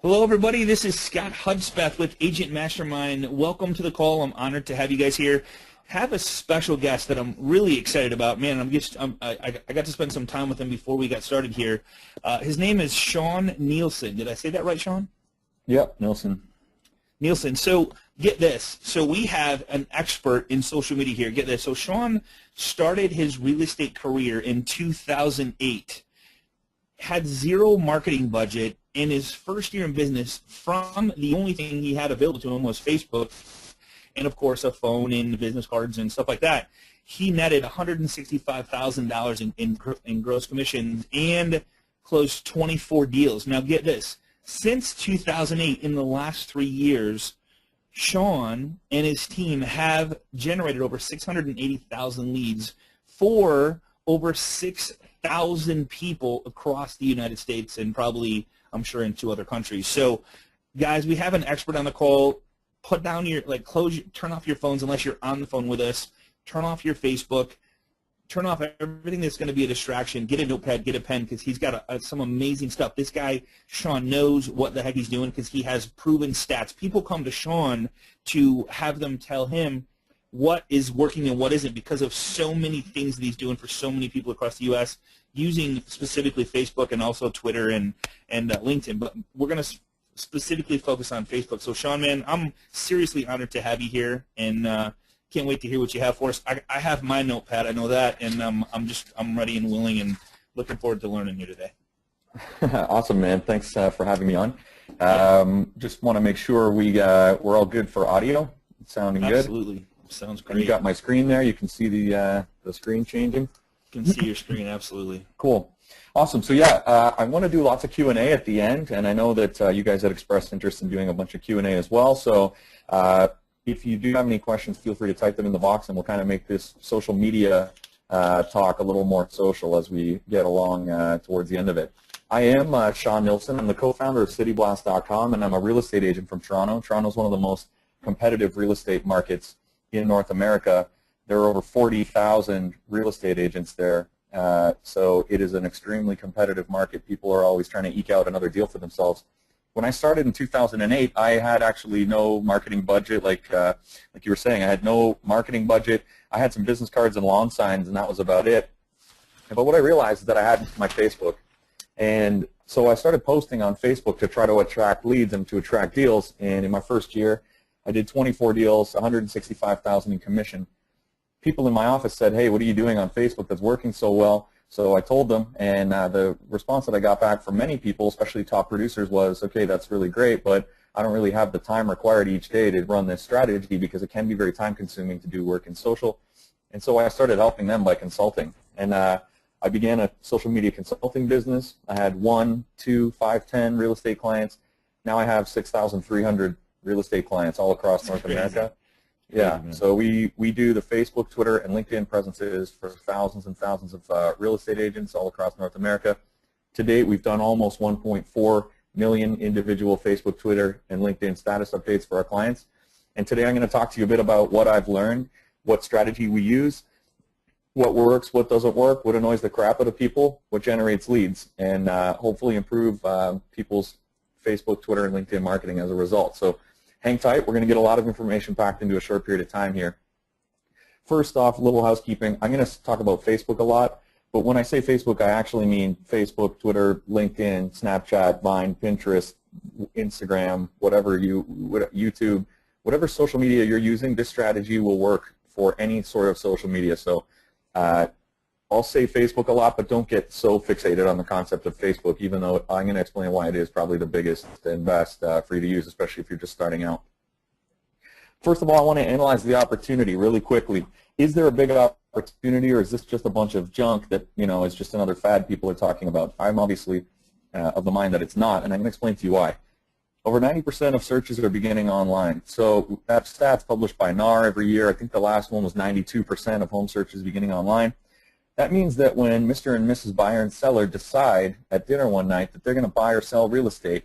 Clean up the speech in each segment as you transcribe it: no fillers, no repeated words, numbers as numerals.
Hello, everybody. This is Scott Hudspeth with Agent Mastermind. Welcome to the call. I'm honored to have you guys here. Have a special guest that I'm really excited about. Man, I got to spend some time with him before we got started here. His name is Sean Nielsen. Did I say that right, Sean? Yep, Nielsen. So get this. So we have an expert in social media here. Get this. So Sean started his real estate career in 2008. Had zero marketing budget. In his first year in business, from the only thing he had available to him was Facebook and, of course, a phone and business cards and stuff like that. He netted $165,000 in gross commissions and closed 24 deals. Now, get this. Since 2008, in the last 3 years, Sean and his team have generated over 680,000 leads for over 6,000 people across the United States and probably, I'm sure, in 2 other countries. So, guys, we have an expert on the call. Put down your, turn off your phones unless you're on the phone with us. Turn off your Facebook. Turn off everything that's going to be a distraction. Get a notepad, get a pen, because he's got some amazing stuff. This guy, Sean, knows what the heck he's doing because he has proven stats. People come to Sean to have them tell him what is working and what isn't because of so many things that he's doing for so many people across the U.S. using specifically Facebook and also Twitter and LinkedIn. But we're going to specifically focus on Facebook. So, Sean, man, I'm seriously honored to have you here, and can't wait to hear what you have for us. I have my notepad, I know that, and I'm ready and willing and looking forward to learning here today. Awesome, man. Thanks for having me on. Just want to make sure we're all good for audio. It's sounding good. Absolutely. Sounds great. And you got my screen there. You can see the screen changing. Can see your screen, absolutely. Cool. Awesome. So, yeah, I want to do lots of Q&A at the end, and I know that you guys had expressed interest in doing a bunch of Q&A as well. So if you do have any questions, feel free to type them in the box, and we'll kind of make this social media talk a little more social as we get along towards the end of it. I am Sean Nielsen. I'm the co-founder of CityBlast.com, and I'm a real estate agent from Toronto. Toronto is one of the most competitive real estate markets in North America. There are over 40,000 real estate agents there, so it is an extremely competitive market. People are always trying to eke out another deal for themselves. When I started in 2008, I had actually no marketing budget, like you were saying. I had no marketing budget. I had some business cards and lawn signs, and that was about it. But what I realized is that I had my Facebook, and so I started posting on Facebook to try to attract leads and to attract deals. And in my first year, I did 24 deals, 165,000 in commission. People in my office said, "Hey, what are you doing on Facebook that's working so well?" So I told them, and the response that I got back from many people, especially top producers, was, "Okay, that's really great, but I don't really have the time required each day to run this strategy because it can be very time-consuming to do work in social." And so I started helping them by consulting. And I began a social media consulting business. I had 1, 2, 5, 10 real estate clients. Now I have 6,300 real estate clients all across North America. Yeah, so we do the Facebook, Twitter, and LinkedIn presences for thousands and thousands of real estate agents all across North America. To date, we've done almost 1.4 million individual Facebook, Twitter, and LinkedIn status updates for our clients. And today I'm going to talk to you a bit about what I've learned, what strategy we use, what works, what doesn't work, what annoys the crap out of people, what generates leads, and hopefully improve people's Facebook, Twitter, and LinkedIn marketing as a result. So hang tight. We're going to get a lot of information packed into a short period of time here. First off, a little housekeeping. I'm going to talk about Facebook a lot, but when I say Facebook, I actually mean Facebook, Twitter, LinkedIn, Snapchat, Vine, Pinterest, Instagram, YouTube, whatever social media you're using, this strategy will work for any sort of social media. So I'll say Facebook a lot, but don't get so fixated on the concept of Facebook, even though I'm going to explain why it is probably the biggest and best for you to use, especially if you're just starting out. First of all, I want to analyze the opportunity really quickly. Is there a big opportunity, or is this just a bunch of junk that, is just another fad people are talking about? I'm obviously of the mind that it's not, and I'm going to explain to you why. Over 90% of searches are beginning online. So that stat's published by NAR every year. I think the last one was 92% of home searches beginning online. That means that when Mr. and Mrs. Buyer and Seller decide at dinner one night that they're going to buy or sell real estate,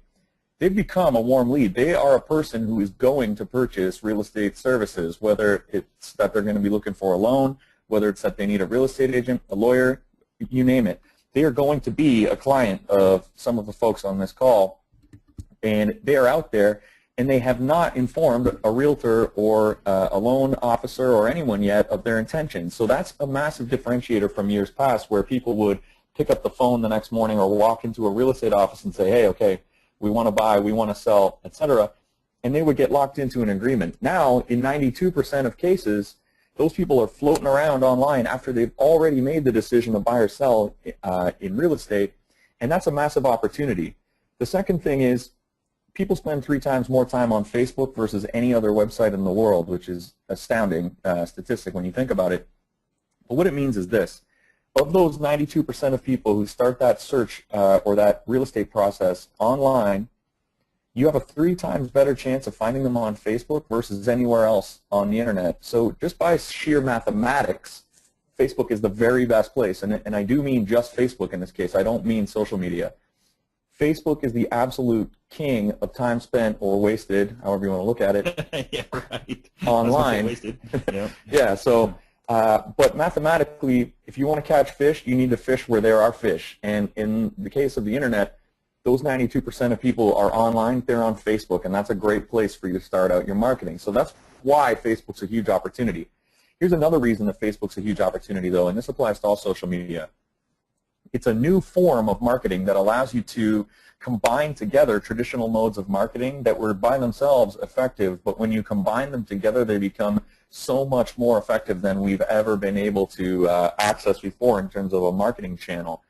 they've become a warm lead. They are a person who is going to purchase real estate services, whether it's that they're going to be looking for a loan, whether it's that they need a real estate agent, a lawyer, you name it. They are going to be a client of some of the folks on this call and they are out there, and they have not informed a realtor or a loan officer or anyone yet of their intentions. So that's a massive differentiator from years past, where people would pick up the phone the next morning or walk into a real estate office and say, hey, okay, we want to buy, we want to sell, etc., and they would get locked into an agreement. Now, in 92% of cases, those people are floating around online after they've already made the decision to buy or sell in real estate, and that's a massive opportunity. The second thing is, people spend 3 times more time on Facebook versus any other website in the world, which is astounding statistic when you think about it. But what it means is this: of those 92% of people who start that search or that real estate process online, you have a 3 times better chance of finding them on Facebook versus anywhere else on the internet. So just by sheer mathematics, Facebook is the very best place, and I do mean just Facebook in this case. I don't mean social media. Facebook is the absolute king of time spent or wasted, however you want to look at it, yeah, right. online. Wasted. Yeah. Yeah, so, but mathematically, if you want to catch fish, you need to fish where there are fish. And in the case of the internet, those 92% of people are online, they're on Facebook, and that's a great place for you to start out your marketing. So that's why Facebook's a huge opportunity. Here's another reason that Facebook's a huge opportunity, though, and this applies to all social media. It's a new form of marketing that allows you to combine together traditional modes of marketing that were by themselves effective, but when you combine them together, they become so much more effective than we've ever been able to access before in terms of a marketing channel.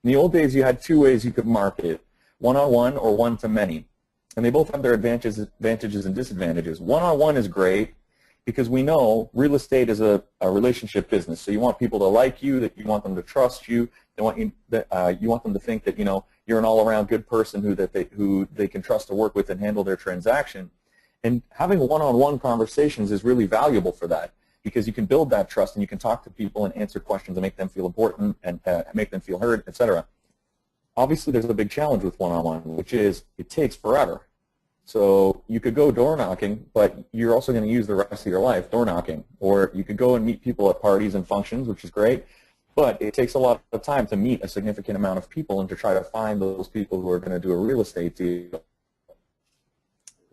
In the old days, you had 2 ways you could market: one-on-one or one-to-many, and they both have their advantages and disadvantages. One-on-one is great because we know real estate is a relationship business, so you want people to like you, that you want them to trust you. You want them to think that you're an all-around good person who they can trust to work with and handle their transaction. And having one-on-one conversations is really valuable for that, because you can build that trust and you can talk to people and answer questions and make them feel important and make them feel heard, etc. Obviously, there's a big challenge with one-on-one, which is it takes forever. So you could go door knocking, but you're also going to use the rest of your life door knocking. Or you could go and meet people at parties and functions, which is great. But it takes a lot of time to meet a significant amount of people and to try to find those people who are going to do a real estate deal.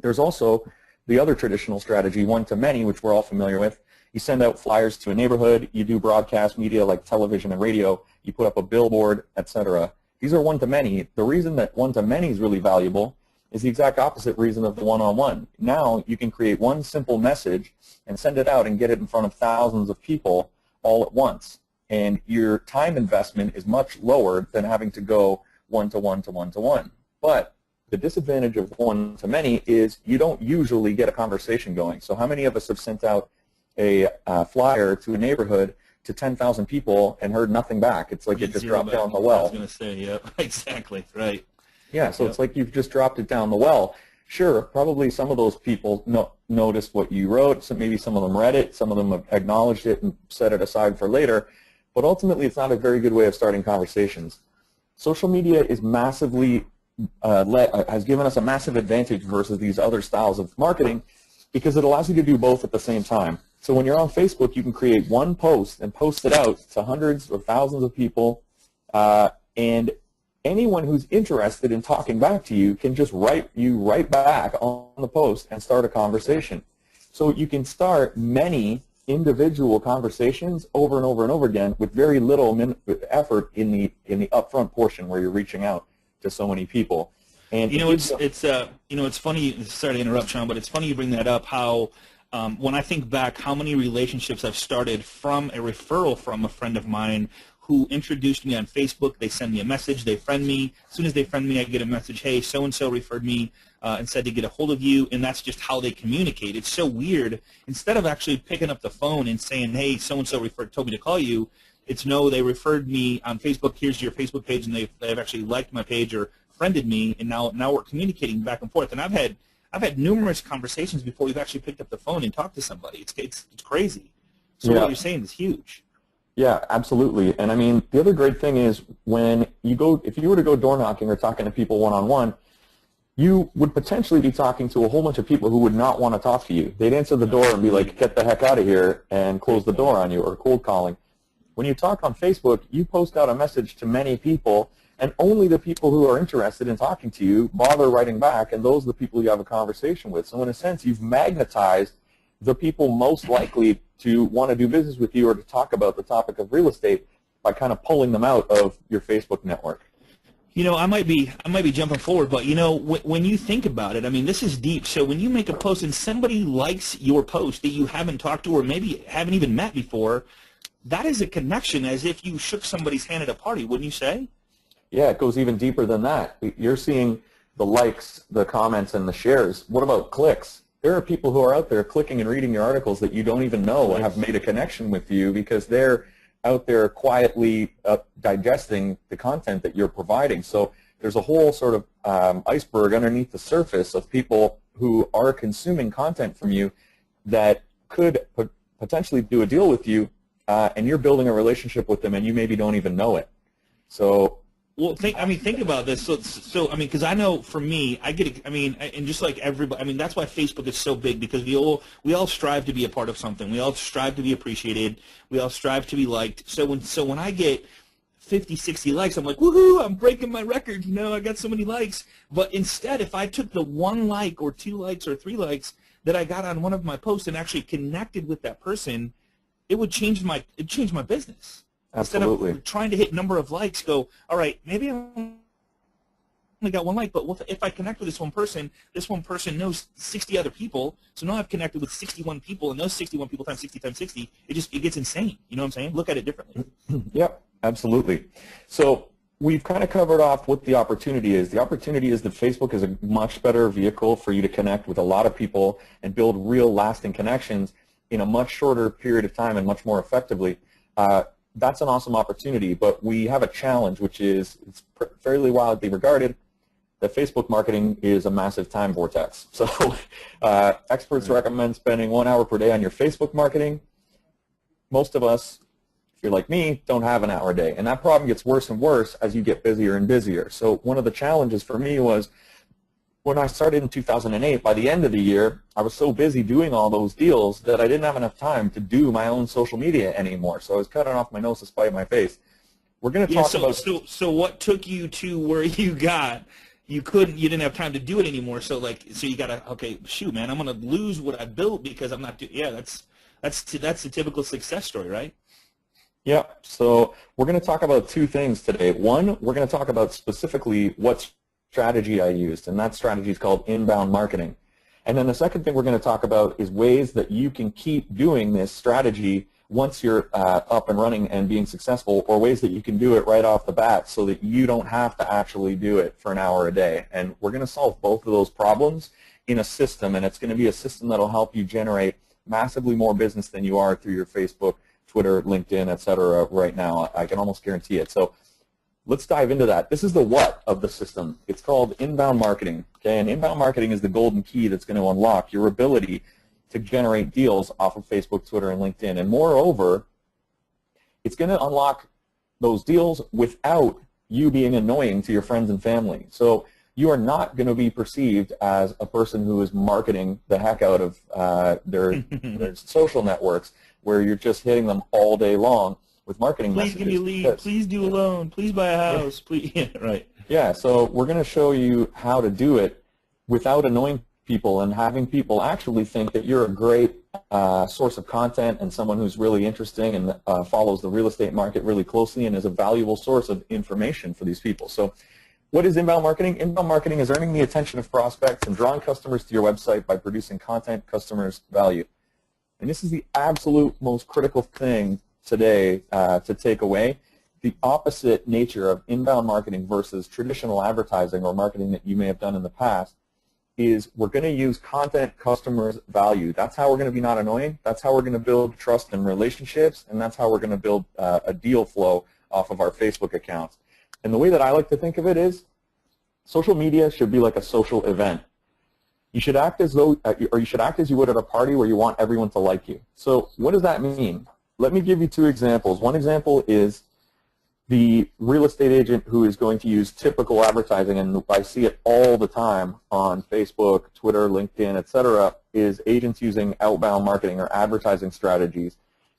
There's also the other traditional strategy, one-to-many, which we're all familiar with. You send out flyers to a neighborhood, you do broadcast media like television and radio, you put up a billboard, etc. These are one-to-many. The reason that one-to-many is really valuable is the exact opposite reason of the one-on-one. Now you can create one simple message and send it out and get it in front of thousands of people all at once. And your time investment is much lower than having to go one-to-one to one-to-one. But the disadvantage of one-to-many is you don't usually get a conversation going. So how many of us have sent out a flyer to a neighborhood to 10,000 people and heard nothing back? It's like it just dropped down the well. I was going to say, yeah, exactly, right. Yeah, so it's like you've just dropped it down the well. Sure, probably some of those people noticed what you wrote, so maybe some of them read it, some of them have acknowledged it and set it aside for later, but ultimately it's not a very good way of starting conversations. Social media is massively, has given us a massive advantage versus these other styles of marketing because it allows you to do both at the same time. So when you're on Facebook, you can create one post and post it out to hundreds or thousands of people, and anyone who's interested in talking back to you can just write you right back on the post and start a conversation. So you can start many individual conversations over and over and over again with very little effort in the upfront portion where you're reaching out to so many people. And it's funny. Sorry to interrupt, Sean, but it's funny you bring that up. How when I think back, how many relationships I've started from a referral from a friend of mine who introduced me on Facebook. They send me a message, they friend me. As soon as they friend me, I get a message, hey, so-and-so referred me and said to get a hold of you, and that's just how they communicate. It's so weird. Instead of actually picking up the phone and saying, hey, so-and-so told me to call you, it's no, they referred me on Facebook, here's your Facebook page, and they've actually liked my page or friended me, and now we're communicating back and forth. And I've had numerous conversations before we've actually picked up the phone and talked to somebody. It's crazy. So what you're saying is huge. Yeah, absolutely. And I mean, the other great thing is if you were to go door knocking or talking to people one-on-one, you would potentially be talking to a whole bunch of people who would not want to talk to you. They'd answer the door and be like, get the heck out of here, and close the door on you, or cold calling. When you talk on Facebook, you post out a message to many people, and only the people who are interested in talking to you bother writing back, and those are the people you have a conversation with. So in a sense, you've magnetized the people most likely to want to do business with you or to talk about the topic of real estate by kind of pulling them out of your Facebook network. You know, I might be jumping forward, but you know, when you think about it, I mean, this is deep. So when you make a post and somebody likes your post that you haven't talked to or maybe haven't even met before, that is a connection, as if you shook somebody's hand at a party, wouldn't you say? Yeah, it goes even deeper than that. You're seeing the likes, the comments, and the shares. What about clicks? There are people who are out there clicking and reading your articles that you don't even know have made a connection with you because they're out there quietly digesting the content that you're providing. So there's a whole sort of iceberg underneath the surface of people who are consuming content from you that could potentially do a deal with you, and you're building a relationship with them and you maybe don't even know it. So well, think about this. So I mean, because I know for me, I get it. I mean, and just like everybody, I mean, that's why Facebook is so big, because we all strive to be a part of something. We all strive to be appreciated. We all strive to be liked. So when I get 50, 60 likes, I'm like, woohoo! I'm breaking my record. You know, I got so many likes. But instead, if I took the 1 like or 2 likes or 3 likes that I got on one of my posts and actually connected with that person, it would change my business. Absolutely. Instead of trying to hit number of likes, go, all right, maybe I only got 1 like, but if I connect with this one person knows 60 other people, so now I've connected with 61 people, and those 61 people times 60 times 60, it gets insane. You know what I'm saying? Look at it differently. Yep, absolutely. So we've kind of covered off what the opportunity is. The opportunity is that Facebook is a much better vehicle for you to connect with a lot of people and build real lasting connections in a much shorter period of time and much more effectively. That's an awesome opportunity, but we have a challenge, which is it's fairly widely regarded that Facebook marketing is a massive time vortex. So experts recommend spending 1 hour per day on your Facebook marketing. Most of us, if you're like me, don't have an hour a day, and that problem gets worse and worse as you get busier and busier. So one of the challenges for me was when I started in 2008, by the end of the year, I was so busy doing all those deals that I didn't have enough time to do my own social media anymore. So I was cutting off my nose to spite my face. We're going to talk about... So what took you to where you got? You didn't have time to do it anymore. So you got to, okay, shoot, man, I'm going to lose what I built because I'm not doing... Yeah, that's the typical success story, right? Yeah. So we're going to talk about 2 things today. One, we're going to talk about specifically what's strategy I used, and that strategy is called inbound marketing. And then the second thing we're going to talk about is ways that you can keep doing this strategy once you're up and running and being successful, or ways that you can do it right off the bat so that you don't have to actually do it for an hour a day. And we're going to solve both of those problems in a system, and it's going to be a system that will help you generate massively more business than you are through your Facebook, Twitter, LinkedIn, etc. right now. I can almost guarantee it. So let's dive into that. This is the what of the system. It's called inbound marketing. Okay, and inbound marketing is the golden key that's going to unlock your ability to generate deals off of Facebook, Twitter, and LinkedIn. And moreover, it's going to unlock those deals without you being annoying to your friends and family. So you are not going to be perceived as a person who is marketing the heck out of their social networks, where you're just hitting them all day long with marketing messages. Please give me a lead. Please do a loan. Please buy a house. Please, yeah, right. Yeah, so we're going to show you how to do it without annoying people and having people actually think that you're a great source of content and someone who's really interesting and follows the real estate market really closely and is a valuable source of information for these people. So what is inbound marketing? Inbound marketing is earning the attention of prospects and drawing customers to your website by producing content customers value. And this is the absolute most critical thing today to take away. The opposite nature of inbound marketing versus traditional advertising or marketing that you may have done in the past is we're going to use content customers value. That's how we're going to be not annoying. That's how we're going to build trust and relationships, and that's how we're going to build a deal flow off of our Facebook accounts. And the way that I like to think of it is social media should be like a social event. You should act as though, or you should act as you would at a party where you want everyone to like you. So what does that mean? Let me give you 2 examples. One example is the real estate agent who is going to use typical advertising, and I see it all the time on Facebook, Twitter, LinkedIn, etc., is agents using outbound marketing or advertising strategies.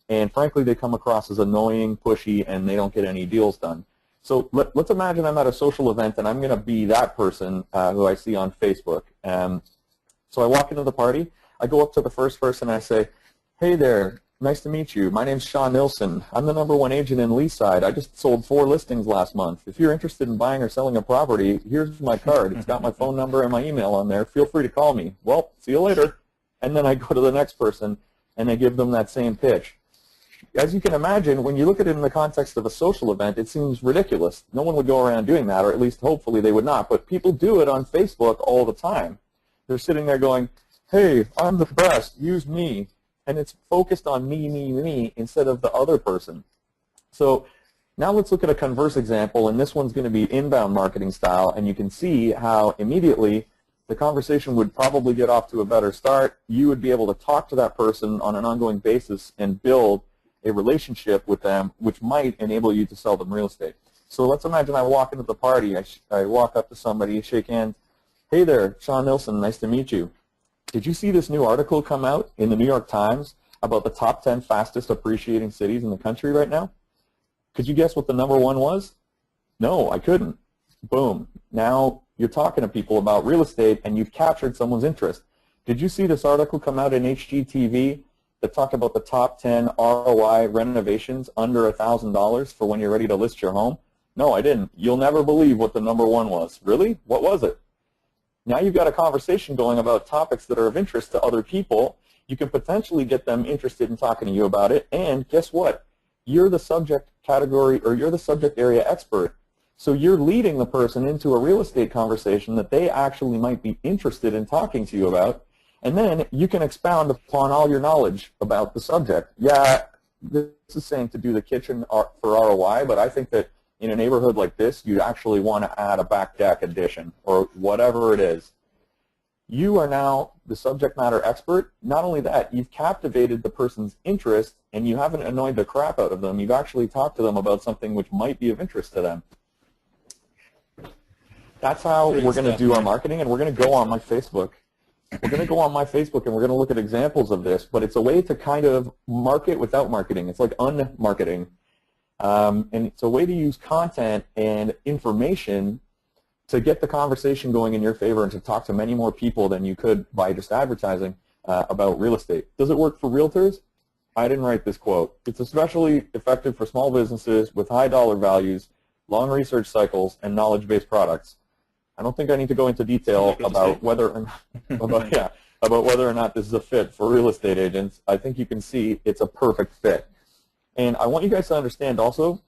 And frankly, they come across as annoying, pushy, and they don't get any deals done. So let's imagine I'm at a social event and I'm going to be that person who I see on Facebook. So I walk into the party, I go up to the first person and I say, hey there, nice to meet you. My name's Sean Nilsson. I'm the #1 agent in Leaside. I just sold 4 listings last month. If you're interested in buying or selling a property, here's my card. It's got my phone number and my email on there. Feel free to call me. Well, see you later. And then I go to the next person and I give them that same pitch. As you can imagine, when you look at it in the context of a social event, it seems ridiculous. No one would go around doing that, or at least hopefully they would not. But people do it on Facebook all the time. They're sitting there going, hey, I'm the best, use me. And it's focused on me instead of the other person. So now let's look at a converse example, and this one's going to be inbound marketing style, and you can see how immediately the conversation would probably get off to a better start. You would be able to talk to that person on an ongoing basis and build a relationship with them, which might enable you to sell them real estate. So let's imagine I walk into the party, I walk up to somebody, shake hands, hey there, Sean Nilsson, nice to meet you. Did you see this new article come out in the New York Times about the top 10 fastest appreciating cities in the country right now? Could you guess what the #1 was? No, I couldn't. Boom. Now you're talking to people about real estate and you've captured someone's interest. Did you see this article come out in HGTV that talked about the top 10 ROI renovations under $1,000 for when you're ready to list your home? No, I didn't. You'll never believe what the #1 was. Really? What was it? Now you've got a conversation going about topics that are of interest to other people. You can potentially get them interested in talking to you about it, and guess what? You're the subject category, or you're the subject area expert. So you're leading the person into a real estate conversation that they actually might be interested in talking to you about, and then you can expound upon all your knowledge about the subject. Yeah, this is saying to do the kitchen for ROI, but I think that in a neighborhood like this, you actually want to add a back deck addition or whatever it is. You are now the subject matter expert. Not only that, you've captivated the person's interest and you haven't annoyed the crap out of them. You've actually talked to them about something which might be of interest to them. That's how we're going to do our marketing, and we're going to go on my Facebook. We're going to go on my Facebook and we're going to look at examples of this, but it's a way to kind of market without marketing. It's like unmarketing. And it's a way to use content and information to get the conversation going in your favor and to talk to many more people than you could by just advertising about real estate. Does it work for realtors? I didn't write this quote. It's especially effective for small businesses with high dollar values, long research cycles, and knowledge-based products. I don't think I need to go into detail about whether or not, about whether or not this is a fit for real estate agents. I think you can see it's a perfect fit. And I want you guys to understand also,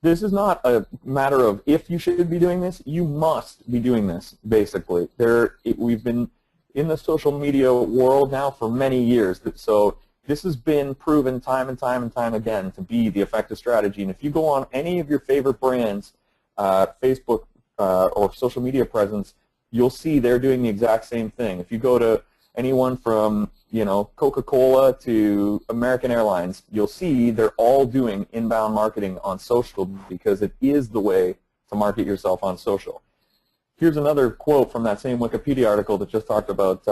this is not a matter of if you should be doing this, you must be doing this, basically. We've been in the social media world now for many years, so this has been proven time and time and time again to be the effective strategy. And if you go on any of your favorite brands, Facebook or social media presence, you'll see they're doing the exact same thing. If you go to anyone from Coca-Cola to American Airlines, you'll see they're all doing inbound marketing on social because it is the way to market yourself on social. Here's another quote from that same Wikipedia article that just talked about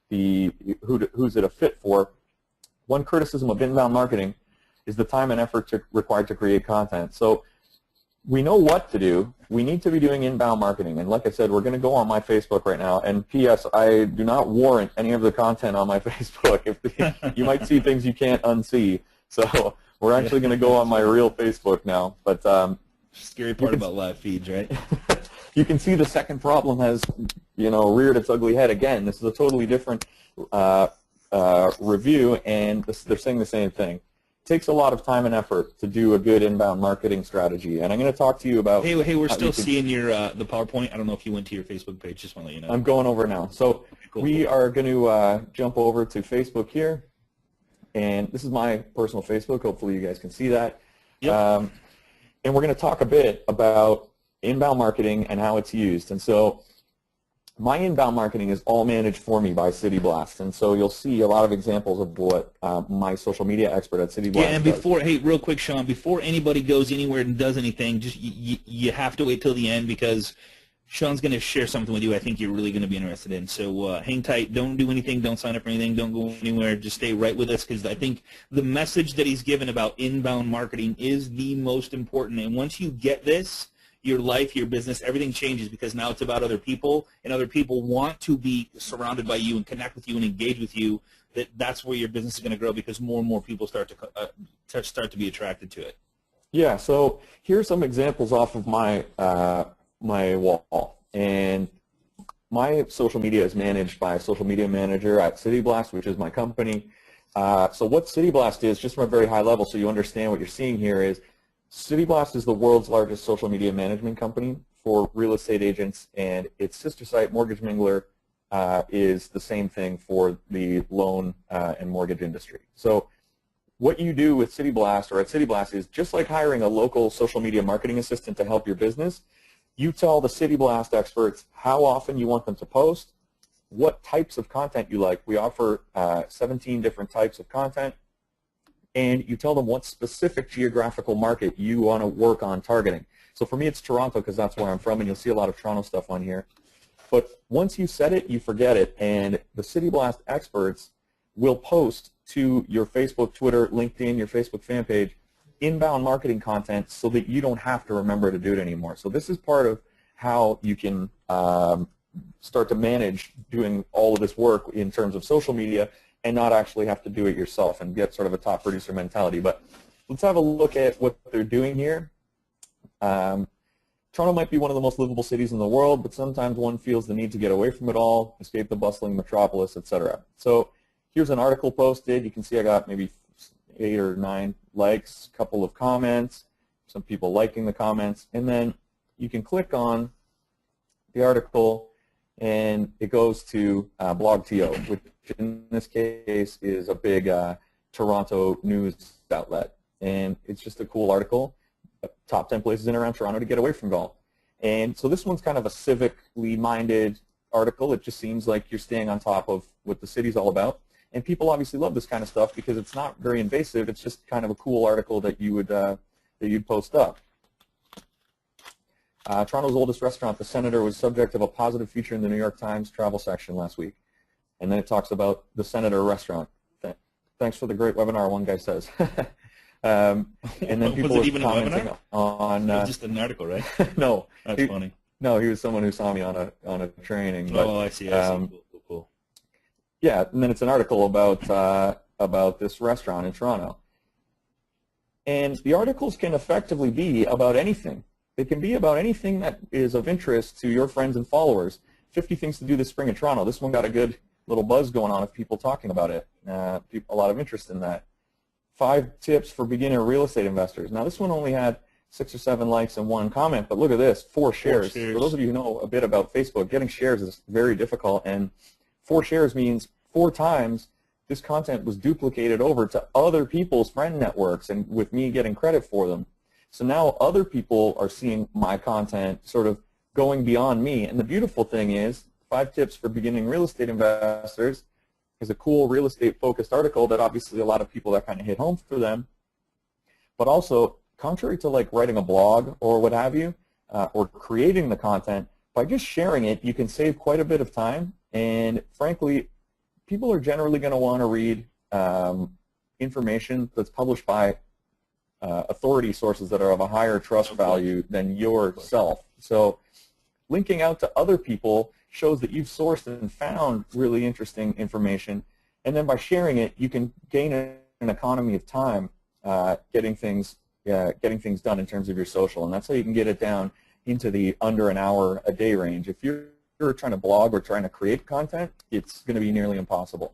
who's it a fit for. One criticism of inbound marketing is the time and effort required to create content. So we know what to do. We need to be doing inbound marketing. And like I said, we're going to go on my Facebook right now. And P.S., I do not warrant any of the content on my Facebook. You might see things you can't unsee. So we're actually going to go on my real Facebook now. But scary part about live feeds, right? You can see the second problem has, reared its ugly head again. This is a totally different review, and they're saying the same thing. Takes a lot of time and effort to do a good inbound marketing strategy, and I'm going to talk to you about. Hey, we're still seeing your the PowerPoint. I don't know if you went to your Facebook page. Just want to let you know. I'm going over now. So we are going to jump over to Facebook here, and this is my personal Facebook. Hopefully, you guys can see that. Yep. And we're going to talk a bit about inbound marketing and how it's used. And so my inbound marketing is all managed for me by City Blast, and so you'll see a lot of examples of what my social media expert at City Blast and before, hey, real quick, Sean, before anybody goes anywhere and does anything, just you have to wait till the end, because Sean's going to share something with you I think you're really going to be interested in. So hang tight. Don't do anything. Don't sign up for anything. Don't go anywhere. Just stay right with us, because I think the message that he's given about inbound marketing is the most important. And once you get this, your life, your business, everything changes, because now it's about other people, and other people want to be surrounded by you and connect with you and engage with you. That's where your business is going to grow, because more and more people start to be attracted to it. Yeah, so here's some examples off of my my wall, and my social media is managed by a social media manager at CityBlast, which is my company. So what CityBlast is, just from a very high level, so you understand what you're seeing here, is CityBlast is the world's largest social media management company for real estate agents, and its sister site, Mortgage Mingler, is the same thing for the loan and mortgage industry. So what you do with CityBlast or at CityBlast is just like hiring a local social media marketing assistant to help your business. You tell the CityBlast experts how often you want them to post, what types of content you like. We offer 17 different types of content, and you tell them what specific geographical market you want to work on targeting. So for me, it's Toronto, because that's where I'm from, and you'll see a lot of Toronto stuff on here. But once you set it, you forget it, and the CityBlast experts will post to your Facebook, Twitter, LinkedIn, your Facebook fan page, inbound marketing content, so that you don't have to remember to do it anymore. So this is part of how you can start to manage doing all of this work in terms of social media and not actually have to do it yourself and get sort of a top producer mentality. But let's have a look at what they're doing here. Toronto might be one of the most livable cities in the world, but sometimes one feels the need to get away from it all, escape the bustling metropolis, etc. So here's an article posted. You can see I got maybe 8 or 9 likes, a couple of comments, some people liking the comments, and then you can click on the article and it goes to BlogTO, which in this case is a big Toronto news outlet. And it's just a cool article, top 10 places in and around Toronto to get away from it all. And so this one's kind of a civically minded article. It just seems like you're staying on top of what the city's all about. And people obviously love this kind of stuff because it's not very invasive. It's just kind of a cool article that you would that you'd post up. Toronto's oldest restaurant, The Senator, was subject of a positive feature in the New York Times travel section last week. And then it talks about The Senator restaurant. Thanks for the great webinar, one guy says. And then people was it even commenting a webinar? On it was just an article, right? No, that's funny. No, he was someone who saw me on a training. But, I see. Cool. Yeah, and then it's an article about this restaurant in Toronto. And the articles can effectively be about anything. They can be about anything that is of interest to your friends and followers. 50 things to do this spring in Toronto. This one got a good little buzz going on of people talking about it. A lot of interest in that. 5 tips for beginner real estate investors. Now this one only had 6 or 7 likes and 1 comment, but look at this, 4 shares. For those of you who know a bit about Facebook, getting shares is very difficult, and 4 shares means 4 times this content was duplicated over to other people's friend networks, and with me getting credit for them. So now other people are seeing my content sort of going beyond me. And the beautiful thing is 5 tips for beginning real estate investors is a cool real estate focused article that obviously a lot of people that kind of hit home for them. But also, contrary to like writing a blog or what have you, or creating the content, by just sharing it, you can save quite a bit of time. And frankly, people are generally going to want to read information that's published by authority sources that are of a higher trust value than yourself. So linking out to other people shows that you've sourced and found really interesting information, and then by sharing it, you can gain an economy of time getting things done in terms of your social, and that's how you can get it down into the under an hour a day range. If you're trying to blog or trying to create content, it's going to be nearly impossible.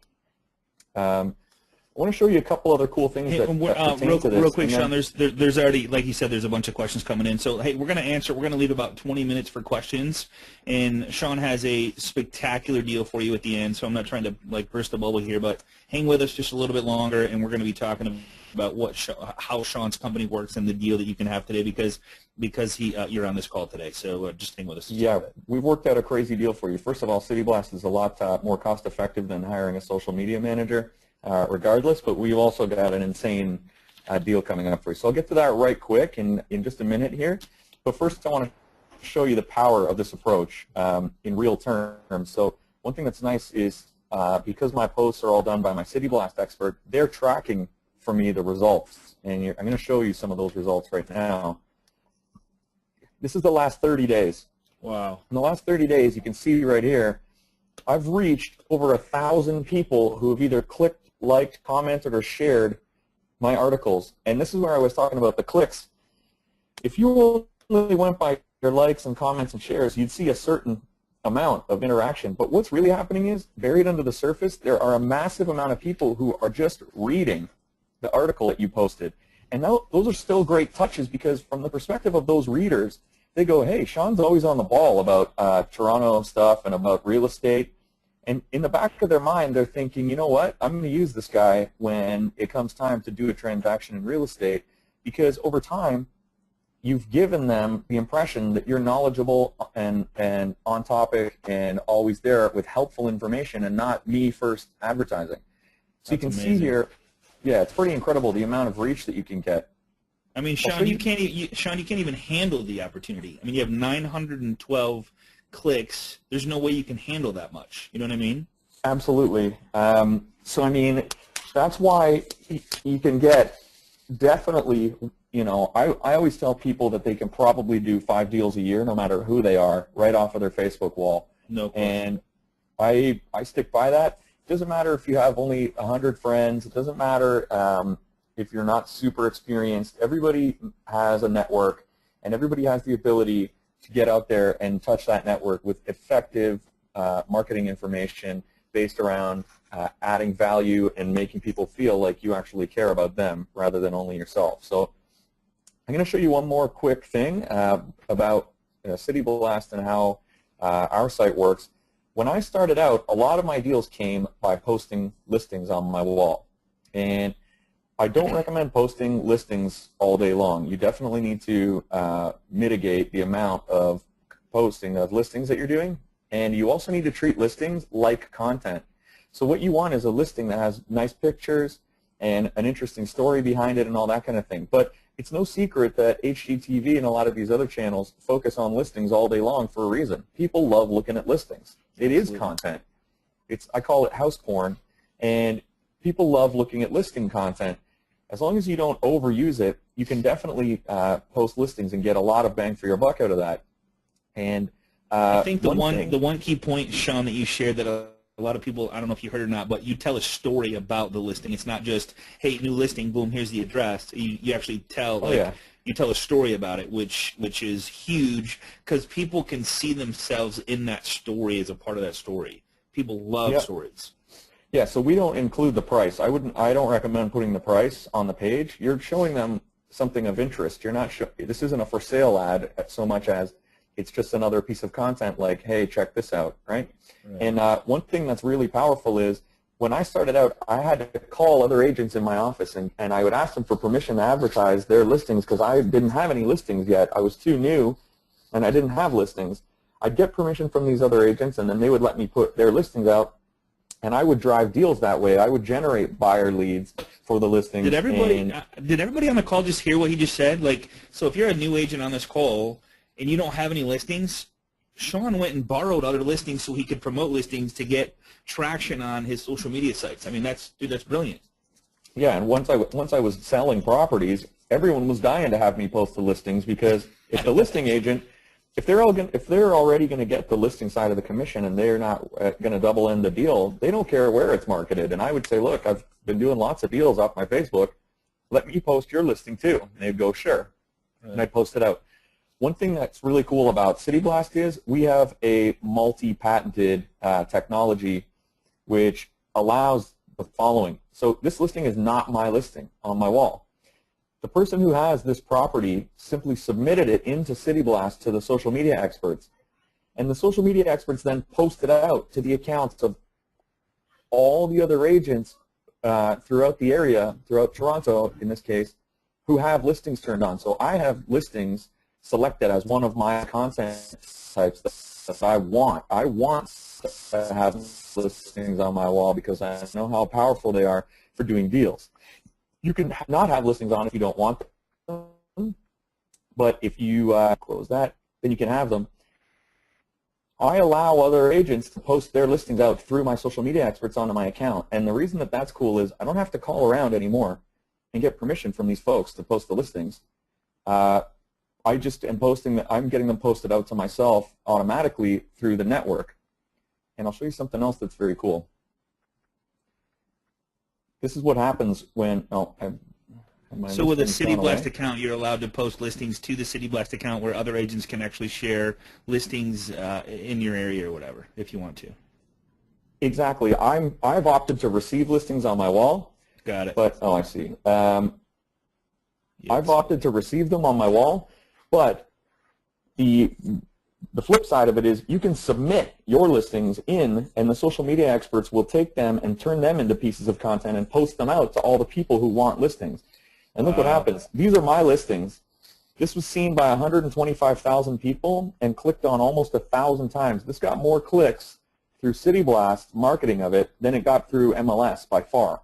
I want to show you a couple other cool things that pertain to this. Real quick, Sean, there's already, like you said, there's a bunch of questions coming in. So, hey, we're going to leave about 20 minutes for questions, and Sean has a spectacular deal for you at the end, so I'm not trying to, like, burst the bubble here, but hang with us just a little bit longer, and we're going to be talking about how Sean's company works and the deal that you can have today because you're on this call today. So just hang with us. Yeah, we've worked out a crazy deal for you. First of all, CityBlast is a lot more cost-effective than hiring a social media manager. Regardless, but we've also got an insane deal coming up for you. So I'll get to that right quick in just a minute here. But first I want to show you the power of this approach in real terms. So one thing that's nice is because my posts are all done by my City Blast expert, they're tracking for me the results. And I'm going to show you some of those results right now. This is the last 30 days. Wow. In the last 30 days, you can see right here, I've reached over 1,000 people who have either clicked, liked, commented, or shared my articles. And this is where I was talking about the clicks. If you only went by your likes and comments and shares, you'd see a certain amount of interaction. But what's really happening is, buried under the surface, there are a massive amount of people who are just reading the article that you posted. And those are still great touches, because from the perspective of those readers, they go, hey, Sean's always on the ball about Toronto stuff and about real estate. And in the back of their mind, they're thinking, you know what, I'm going to use this guy when it comes time to do a transaction in real estate, because over time, you've given them the impression that you're knowledgeable and on topic and always there with helpful information and not me first advertising. So you can see here, yeah, it's pretty incredible the amount of reach that you can get. I mean, Sean, you can't even handle the opportunity. I mean, you have 912 clicks. There's no way you can handle that much. You know what I mean? Absolutely. So, I mean, that's why you can get definitely, you know, I always tell people that they can probably do 5 deals a year, no matter who they are, right off of their Facebook wall. No question. And I stick by that. It doesn't matter if you have only 100 friends. It doesn't matter if you're not super experienced. Everybody has a network, and everybody has the ability to get out there and touch that network with effective marketing information based around adding value and making people feel like you actually care about them rather than only yourself. So I'm going to show you one more quick thing about City Blast and how our site works. When I started out, a lot of my deals came by posting listings on my wall. And I don't recommend posting listings all day long. You definitely need to mitigate the amount of posting of listings that you're doing, and you also need to treat listings like content. So what you want is a listing that has nice pictures and an interesting story behind it and all that kind of thing. But it's no secret that HGTV and a lot of these other channels focus on listings all day long for a reason. People love looking at listings. It is content. I call it house porn, and people love looking at listing content. As long as you don't overuse it, you can definitely post listings and get a lot of bang for your buck out of that. And I think the one key point, Sean, that you shared that a lot of people, I don't know if you heard it or not, but you tell a story about the listing. It's not just, hey, new listing, boom, here's the address. You actually tell, you tell a story about it, which is huge, because people can see themselves in that story as a part of that story. People love stories. Yeah, so we don't include the price. I don't recommend putting the price on the page. You're showing them something of interest. You're not this isn't a for sale ad so much as it's just another piece of content like, hey, check this out, right? And one thing that's really powerful is when I started out, I had to call other agents in my office, and I would ask them for permission to advertise their listings because I didn't have any listings yet. I was too new, and I didn't have listings. I'd get permission from these other agents, and then they would let me put their listings out. And I would drive deals that way. I would generate buyer leads for the listings. Did everybody on the call just hear what he just said? Like, so if you're a new agent on this call and you don't have any listings, Sean went and borrowed other listings so he could promote listings to get traction on his social media sites. I mean, that's brilliant. Yeah, and once I was selling properties, everyone was dying to have me post the listings, because if the listing agent, if they're already going to get the listing side of the commission and they're not going to double end the deal, they don't care where it's marketed. And I would say, look, I've been doing lots of deals off my Facebook. Let me post your listing too. And they'd go, sure. Right. And I'd post it out. One thing that's really cool about City Blast is we have a multi-patented technology which allows the following. So this listing is not my listing on my wall. The person who has this property simply submitted it into City Blast to the social media experts. And the social media experts then post it out to the accounts of all the other agents throughout the area, throughout Toronto in this case, who have listings turned on. So I have listings selected as one of my content types that I want. I want to have listings on my wall because I know how powerful they are for doing deals. You can not have listings on if you don't want them, but if you close that, then you can have them. I allow other agents to post their listings out through my social media experts onto my account. And the reason that that's cool is I don't have to call around anymore and get permission from these folks to post the listings. I just am I'm getting them posted out to myself automatically through the network. And I'll show you something else that's very cool. This is what happens when, so with a City Blast account, you're allowed to post listings to the City Blast account where other agents can actually share listings in your area or whatever, if you want to. Exactly. I've opted to receive listings on my wall. Got it. But, I see. Yes. I've opted to receive them on my wall, but the flip side of it is you can submit your listings in, and the social media experts will take them and turn them into pieces of content and post them out to all the people who want listings. And look what happens. These are my listings. This was seen by 125,000 people and clicked on almost 1,000 times. This got more clicks through City Blast marketing of it than it got through MLS by far.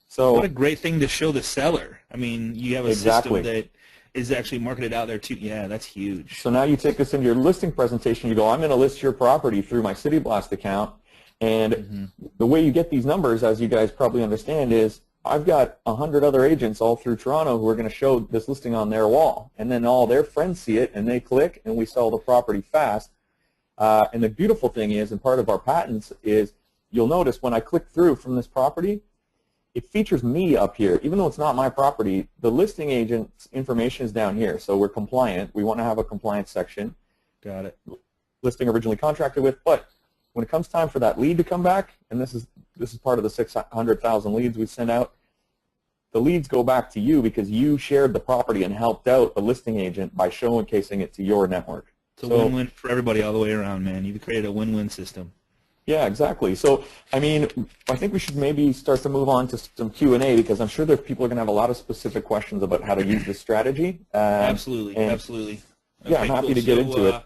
So what a great thing to show the seller. I mean, you have a system that is actually marketed out there too. Yeah, that's huge. So now you take this into your listing presentation. You go, I'm going to list your property through my City Blast account. And the way you get these numbers, as you guys probably understand, is I've got 100 other agents all through Toronto who are going to show this listing on their wall. And then all their friends see it, and they click, and we sell the property fast. And the beautiful thing is, and part of our patents is, you'll notice when I click through from this property, it features me up here. Even though it's not my property, the listing agent's information is down here. So we're compliant. We want to have a compliance section. Got it. Listing originally contracted with, but when it comes time for that lead to come back, and this is part of the 600,000 leads we send out, the leads go back to you because you shared the property and helped out the listing agent by showcasing it to your network. It's a win-win for everybody all the way around, man. You've created a win-win system. Yeah, exactly. So, I mean, I think we should maybe start to move on to some Q&A because I'm sure that people are going to have a lot of specific questions about how to use this strategy. Absolutely, absolutely. Okay, yeah, I'm happy to get into it.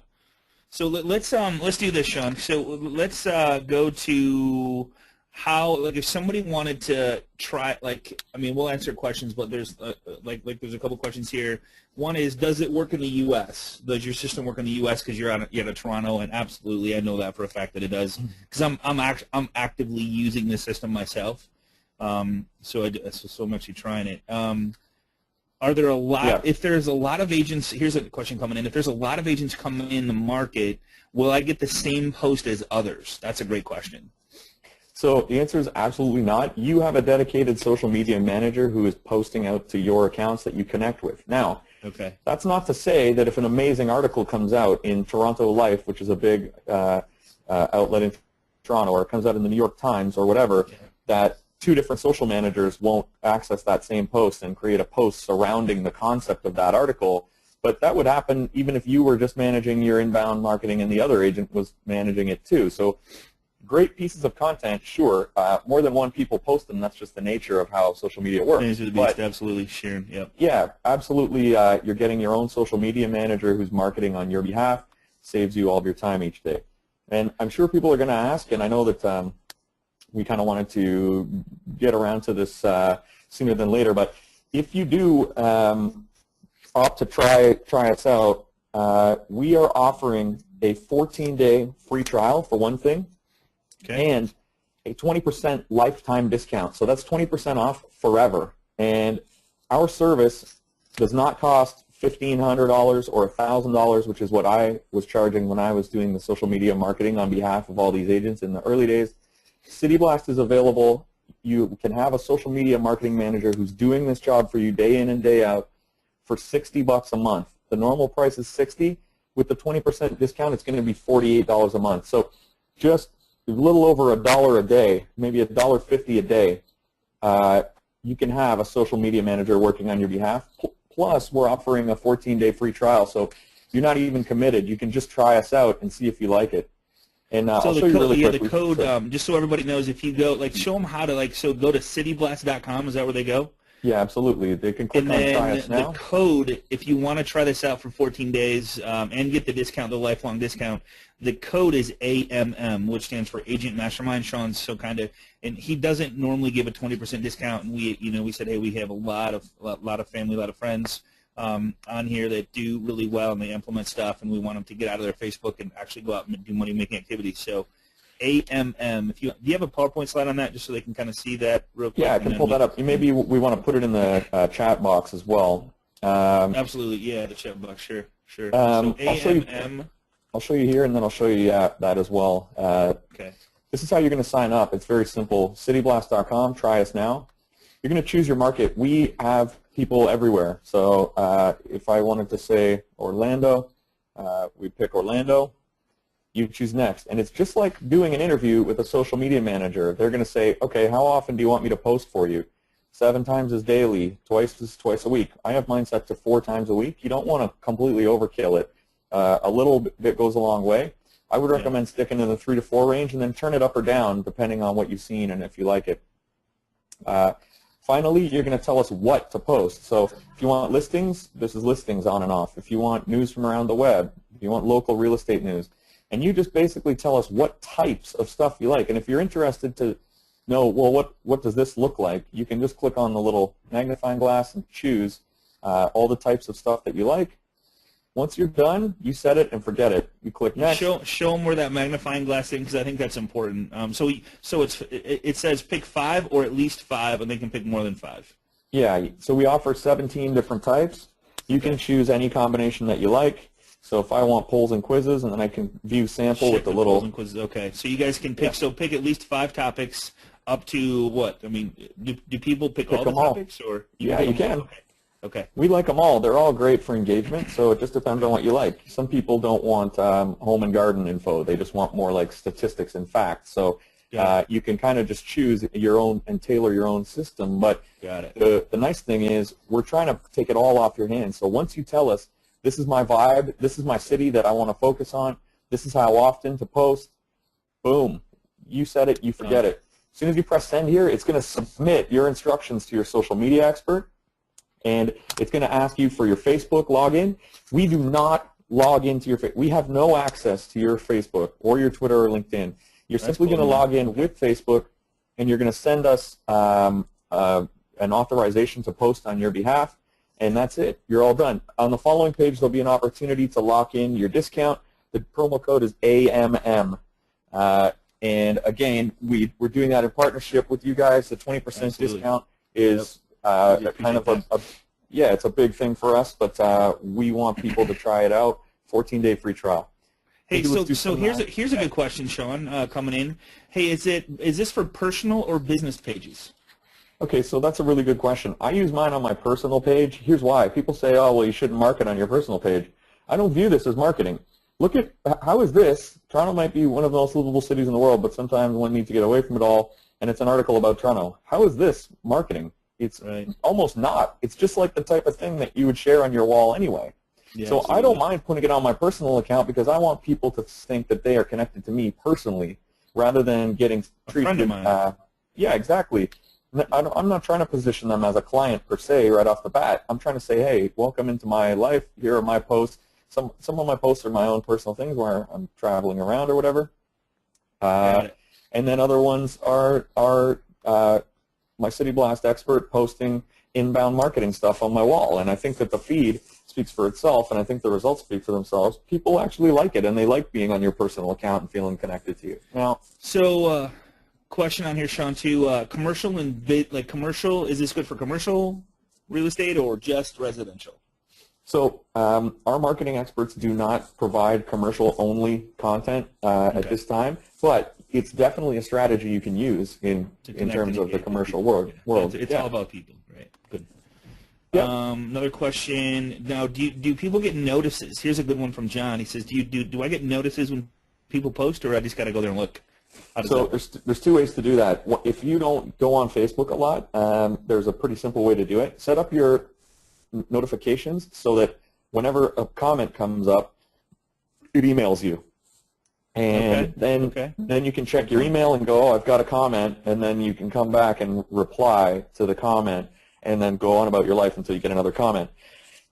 So let's do this, Sean. So let's go to how, like, if somebody wanted to try, like, I mean, we'll answer questions, but there's like there's a couple questions here. One is, does it work in the U.S.? Does your system work in the U.S. because you're out of Toronto? And absolutely, I know that for a fact that it does because I'm actively using the system myself. So I'm actually trying it. Are there a lot? Yeah. If there's a lot of agents, here's a question coming in. If there's a lot of agents coming in the market, will I get the same post as others? That's a great question. So the answer is absolutely not. You have a dedicated social media manager who is posting out to your accounts that you connect with. Now, that's not to say that if an amazing article comes out in Toronto Life, which is a big outlet in Toronto, or it comes out in the New York Times or whatever, that two different social managers won't access that same post and create a post surrounding the concept of that article. But that would happen even if you were just managing your inbound marketing and the other agent was managing it too. So great pieces of content, sure. More than one people post them. That's just the nature of how social media works. But, absolutely, Sharon. Yep. Yeah, absolutely. You're getting your own social media manager who's marketing on your behalf. Saves you all of your time each day. And I'm sure people are going to ask, and I know that we kind of wanted to get around to this sooner than later, but if you do opt to try us out, we are offering a 14-day free trial for one thing, and a 20% lifetime discount. So that's 20% off forever. And our service does not cost $1,500 or $1,000, which is what I was charging when I was doing the social media marketing on behalf of all these agents in the early days. City Blast is available. You can have a social media marketing manager who's doing this job for you day in and day out for $60 a month. The normal price is $60. With the 20% discount, it's going to be $48 a month. So just a little over $1 a day, maybe $1.50 a day, you can have a social media manager working on your behalf. Plus, we're offering a 14-day free trial. So you're not even committed. You can just try us out and see if you like it. And so I'll show you really quickly. The code, just so everybody knows, if you go, like, show them how to, so go to cityblast.com. Is that where they go? Yeah, absolutely. They can click on Try Us Now. The code, if you want to try this out for 14 days and get the discount, the lifelong discount, the code is AMM, which stands for Agent Mastermind. Sean's so kind of, and he doesn't normally give a 20% discount. And we said, hey, we have a lot of family, a lot of friends on here that do really well and they implement stuff, and we want them to get out of their Facebook and actually go out and do money-making activities. So AMM, do you have a PowerPoint slide on that just so they can kind of see that real quick? Yeah, I can pull that up. Maybe we want to put it in the chat box as well. Absolutely, yeah, the chat box, sure. So AMM. I'll show you here, and then I'll show you that as well. Okay. This is how you're going to sign up. It's very simple. Cityblast.com, try us now. You're going to choose your market. We have people everywhere. So if I wanted to say Orlando, we pick Orlando. You choose next. And it's just like doing an interview with a social media manager. They're going to say, okay, how often do you want me to post for you? 7 times is daily, twice is twice a week. I have mine set to 4 times a week. You don't want to completely overkill it. A little bit goes a long way. I would recommend sticking in the 3 to 4 range and then turn it up or down depending on what you've seen and if you like it. Finally, you're going to tell us what to post. So if you want listings, this is listings on and off. If you want news from around the web, if you want local real estate news, and you just basically tell us what types of stuff you like. And if you're interested to know, well, what does this look like, you can just click on the little magnifying glass and choose all the types of stuff that you like. Once you're done, you set it and forget it. You click next. Show them where that magnifying glass is, because I think that's important. So it says pick 5 or at least 5, and they can pick more than 5. Yeah. So we offer 17 different types. You can choose any combination that you like. So if I want polls and quizzes, and then I can view sample with the little polls and quizzes. Okay. So you guys can pick. So pick at least 5 topics up to what? I mean, do people pick all the topics, or yeah, you can. Okay. We like them all. They're all great for engagement, so it just depends on what you like. Some people don't want home and garden info. They just want more like statistics and facts. So you can kind of just choose your own and tailor your own system. But the nice thing is we're trying to take it all off your hands. So once you tell us, this is my vibe, this is my city that I want to focus on, this is how often to post, boom. You said it, you forget it. As soon as you press send here, it's going to submit your instructions to your social media expert. And it's going to ask you for your Facebook login. We do not log into your Facebook. We have no access to your Facebook or your Twitter or LinkedIn. You're simply going to log in with Facebook, and you're going to send us an authorization to post on your behalf, and that's it. You're all done. On the following page, there'll be an opportunity to lock in your discount. The promo code is AMM. And again, we're doing that in partnership with you guys. The 20% discount is kind of it's a big thing for us, but we want people to try it out. 14-day free trial. Hey, so here's a good question, Sean, coming in. Hey, is this for personal or business pages? Okay, so that's a really good question. I use mine on my personal page. Here's why. People say, oh, well, you shouldn't market on your personal page. I don't view this as marketing. Look at how is this? Toronto might be one of the most livable cities in the world, but sometimes one needs to get away from it all, and it's an article about Toronto. How is this marketing? It's almost not. It's just like the type of thing that you would share on your wall anyway. Yeah, so absolutely. I don't mind putting it on my personal account because I want people to think that they are connected to me personally rather than getting treated. A friend of mine. Yeah, exactly. I'm not trying to position them as a client per se right off the bat. I'm trying to say, hey, welcome into my life. Here are my posts. Some of my posts are my own personal things where I'm traveling around or whatever. And then other ones are my City Blast expert posting inbound marketing stuff on my wall. And I think that the feed speaks for itself, and I think the results speak for themselves. People actually like it, and they like being on your personal account and feeling connected to you. Now, so question on here, Sean, too. Commercial and commercial, is this good for commercial real estate or just residential? So our marketing experts do not provide commercial-only content at this time, but it's definitely a strategy you can use in terms of the commercial world. It's all about people, right? Good. Yep. Another question. Now, do people get notices? Here's a good one from John. He says, do I get notices when people post, or I just got to go there and look? So there's 2 ways to do that. If you don't go on Facebook a lot, there's a pretty simple way to do it. Set up your notifications so that whenever a comment comes up, it emails you. And then you can check your email and go, oh, I've got a comment, and then you can come back and reply to the comment and then go on about your life until you get another comment.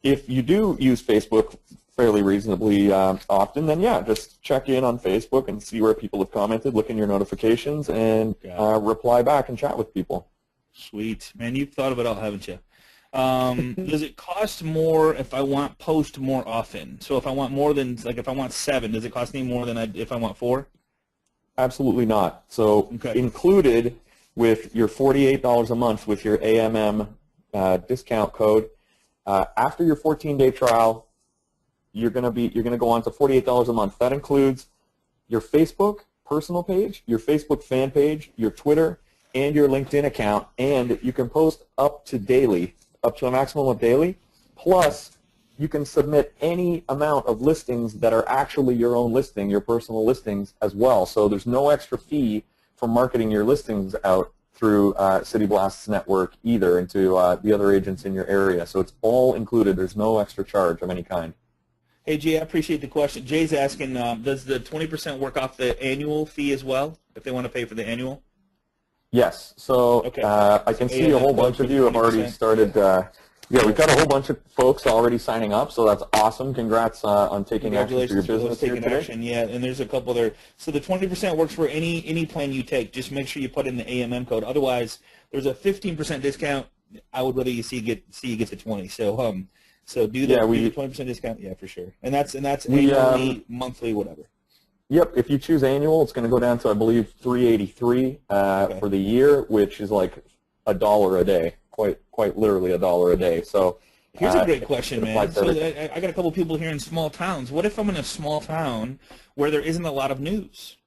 If you do use Facebook fairly reasonably often, then yeah, just check in on Facebook and see where people have commented, look in your notifications, and reply back and chat with people. Sweet. Man, you've thought of it all, haven't you? Does it cost more if I want post more often? So if I want more than, like if I want 7, does it cost me more than if I want 4? Absolutely not. So Okay. included with your $48 a month with your AMM discount code, after your 14-day trial, you're going to go on to $48 a month. That includes your Facebook personal page, your Facebook fan page, your Twitter, and your LinkedIn account, and you can post up to a maximum of daily, plus you can submit any amount of listings that are actually your own listing, your personal listings as well. So there's no extra fee for marketing your listings out through City Blast's network either into the other agents in your area. So it's all included. There's no extra charge of any kind. Hey, Jay, I appreciate the question. Jay's asking, does the 20% work off the annual fee as well, if they want to pay for the annual? Yes. So Okay. I can see a whole bunch of you have already started. Yeah, we've got a whole bunch of folks already signing up, so that's awesome. Congrats on taking action for your business here today. Action, yeah, and there's a couple there. So the 20% works for any plan you take. Just make sure you put in the AMM code. Otherwise, there's a 15% discount. I would rather you get to 20. So do the 20% discount, yeah, for sure. And that's annually, monthly, whatever. Yep. If you choose annual, it's going to go down to I believe $383 for the year, which is like $1 a day. Quite literally $1 a day. So here's a great question, man. So I got a couple people here in small towns. What if I'm in a small town where there isn't a lot of news?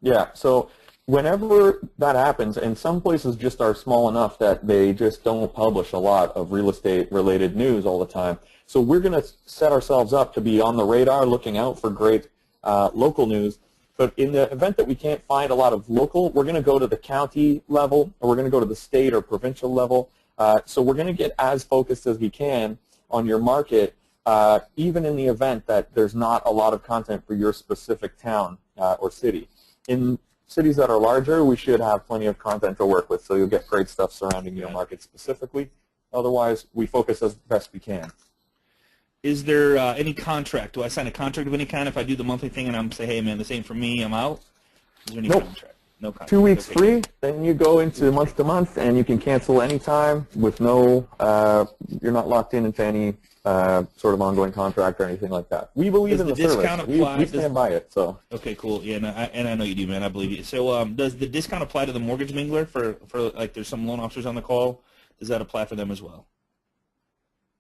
Yeah. So whenever that happens, and some places just are small enough that they just don't publish a lot of real estate related news all the time. So we're going to set ourselves up to be on the radar, looking out for great local news. But in the event that we can't find a lot of local, we're going to go to the county level, or we're going to go to the state or provincial level. So we're going to get as focused as we can on your market, even in the event that there's not a lot of content for your specific town or city. In cities that are larger, we should have plenty of content to work with, so you'll get great stuff surrounding your market specifically. Otherwise, we focus as best we can. Is there any contract? Do I sign a contract of any kind if I do the monthly thing and I'm say, hey, man, this ain't for me, I'm out? Is there any contract? No contract. 2 weeks free, then you go into month to month, and you can cancel anytime with no, you're not locked into any sort of ongoing contract or anything like that. We believe in the service. We stand by it. So. Okay, cool. Yeah, and I know you do, man. I believe you. So does the discount apply to the mortgage mingler for like there's some loan officers on the call? Does that apply for them as well?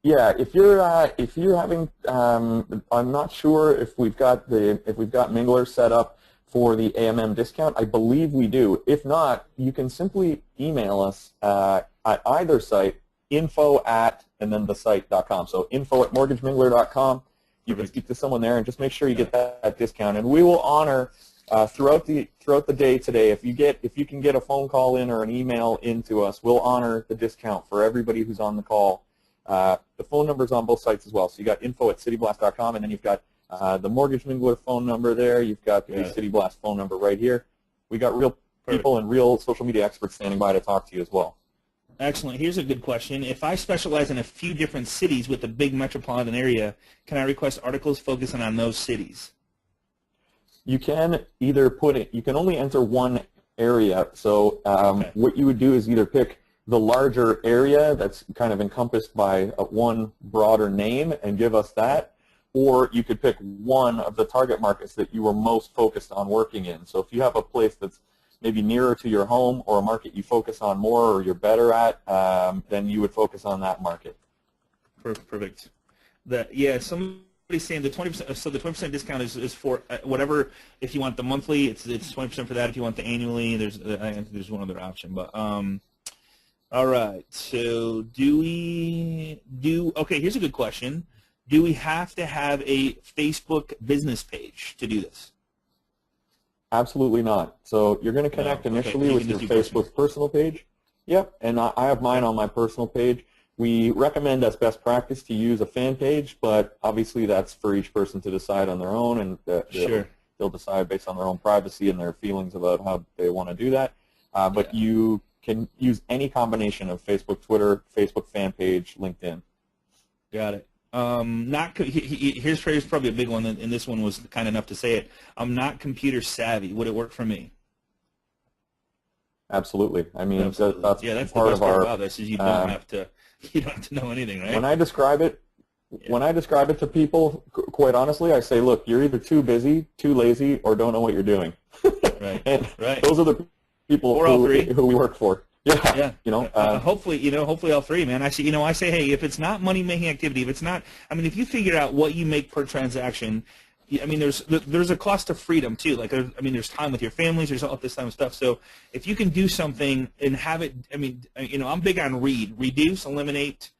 Yeah, if you're having, I'm not sure if we've got Mingler set up for the AMM discount. I believe we do. If not, you can simply email us at either site, info@and then the site.com. So info@mortgagemingler.com. You can speak to someone there and just make sure you get that discount, and we will honor throughout the day today. If you can get a phone call in or an email into us, we'll honor the discount for everybody who's on the call. The phone number's on both sites as well. So you got info@cityblast.com, and then you've got the Mortgage Mingler phone number there. You've got the City Blast phone number right here. We got real people and real social media experts standing by to talk to you as well. Excellent. Here's a good question. If I specialize in a few different cities with a big metropolitan area, can I request articles focusing on those cities? You can either you can only enter one area. So what you would do is either pick the larger area that's kind of encompassed by one broader name and give us that, or you could pick one of the target markets that you were most focused on working in. So if you have a place that's maybe nearer to your home or a market you focus on more or you're better at, then you would focus on that market. Perfect. Somebody's saying the 20%. So the 20% discount is for whatever. If you want the monthly, it's 20% for that. If you want the annually, there's one other option. But all right. So okay? Here's a good question. Do we have to have a Facebook business page to do this? Absolutely not. So you're going to connect initially with your Facebook personal page. Yep, and I have mine on my personal page. We recommend as best practice to use a fan page, but obviously that's for each person to decide on their own, and they'll decide based on their own privacy and their feelings about how they want to do that. But you can use any combination of Facebook, Twitter, Facebook fan page, LinkedIn. Got it. Here's probably a big one, and this one was kind enough to say it. I'm not computer savvy. Would it work for me? Absolutely. I mean, Absolutely. that's the part best of our. About this is you don't have to You don't have to know anything, right? When I describe it, to people, quite honestly, I say, look, you're either too busy, too lazy, or don't know what you're doing. Right. And right. those are the people Or all three. who we work for. Yeah. Yeah. You know. Hopefully all three, man. I say, hey, if it's not money-making activity, if it's not, I mean, if you figure out what you make per transaction, I mean, there's a cost of freedom too. Like, there's time with your families. There's all this kind of stuff. So if you can do something and have it, I mean, I'm big on reduce, eliminate,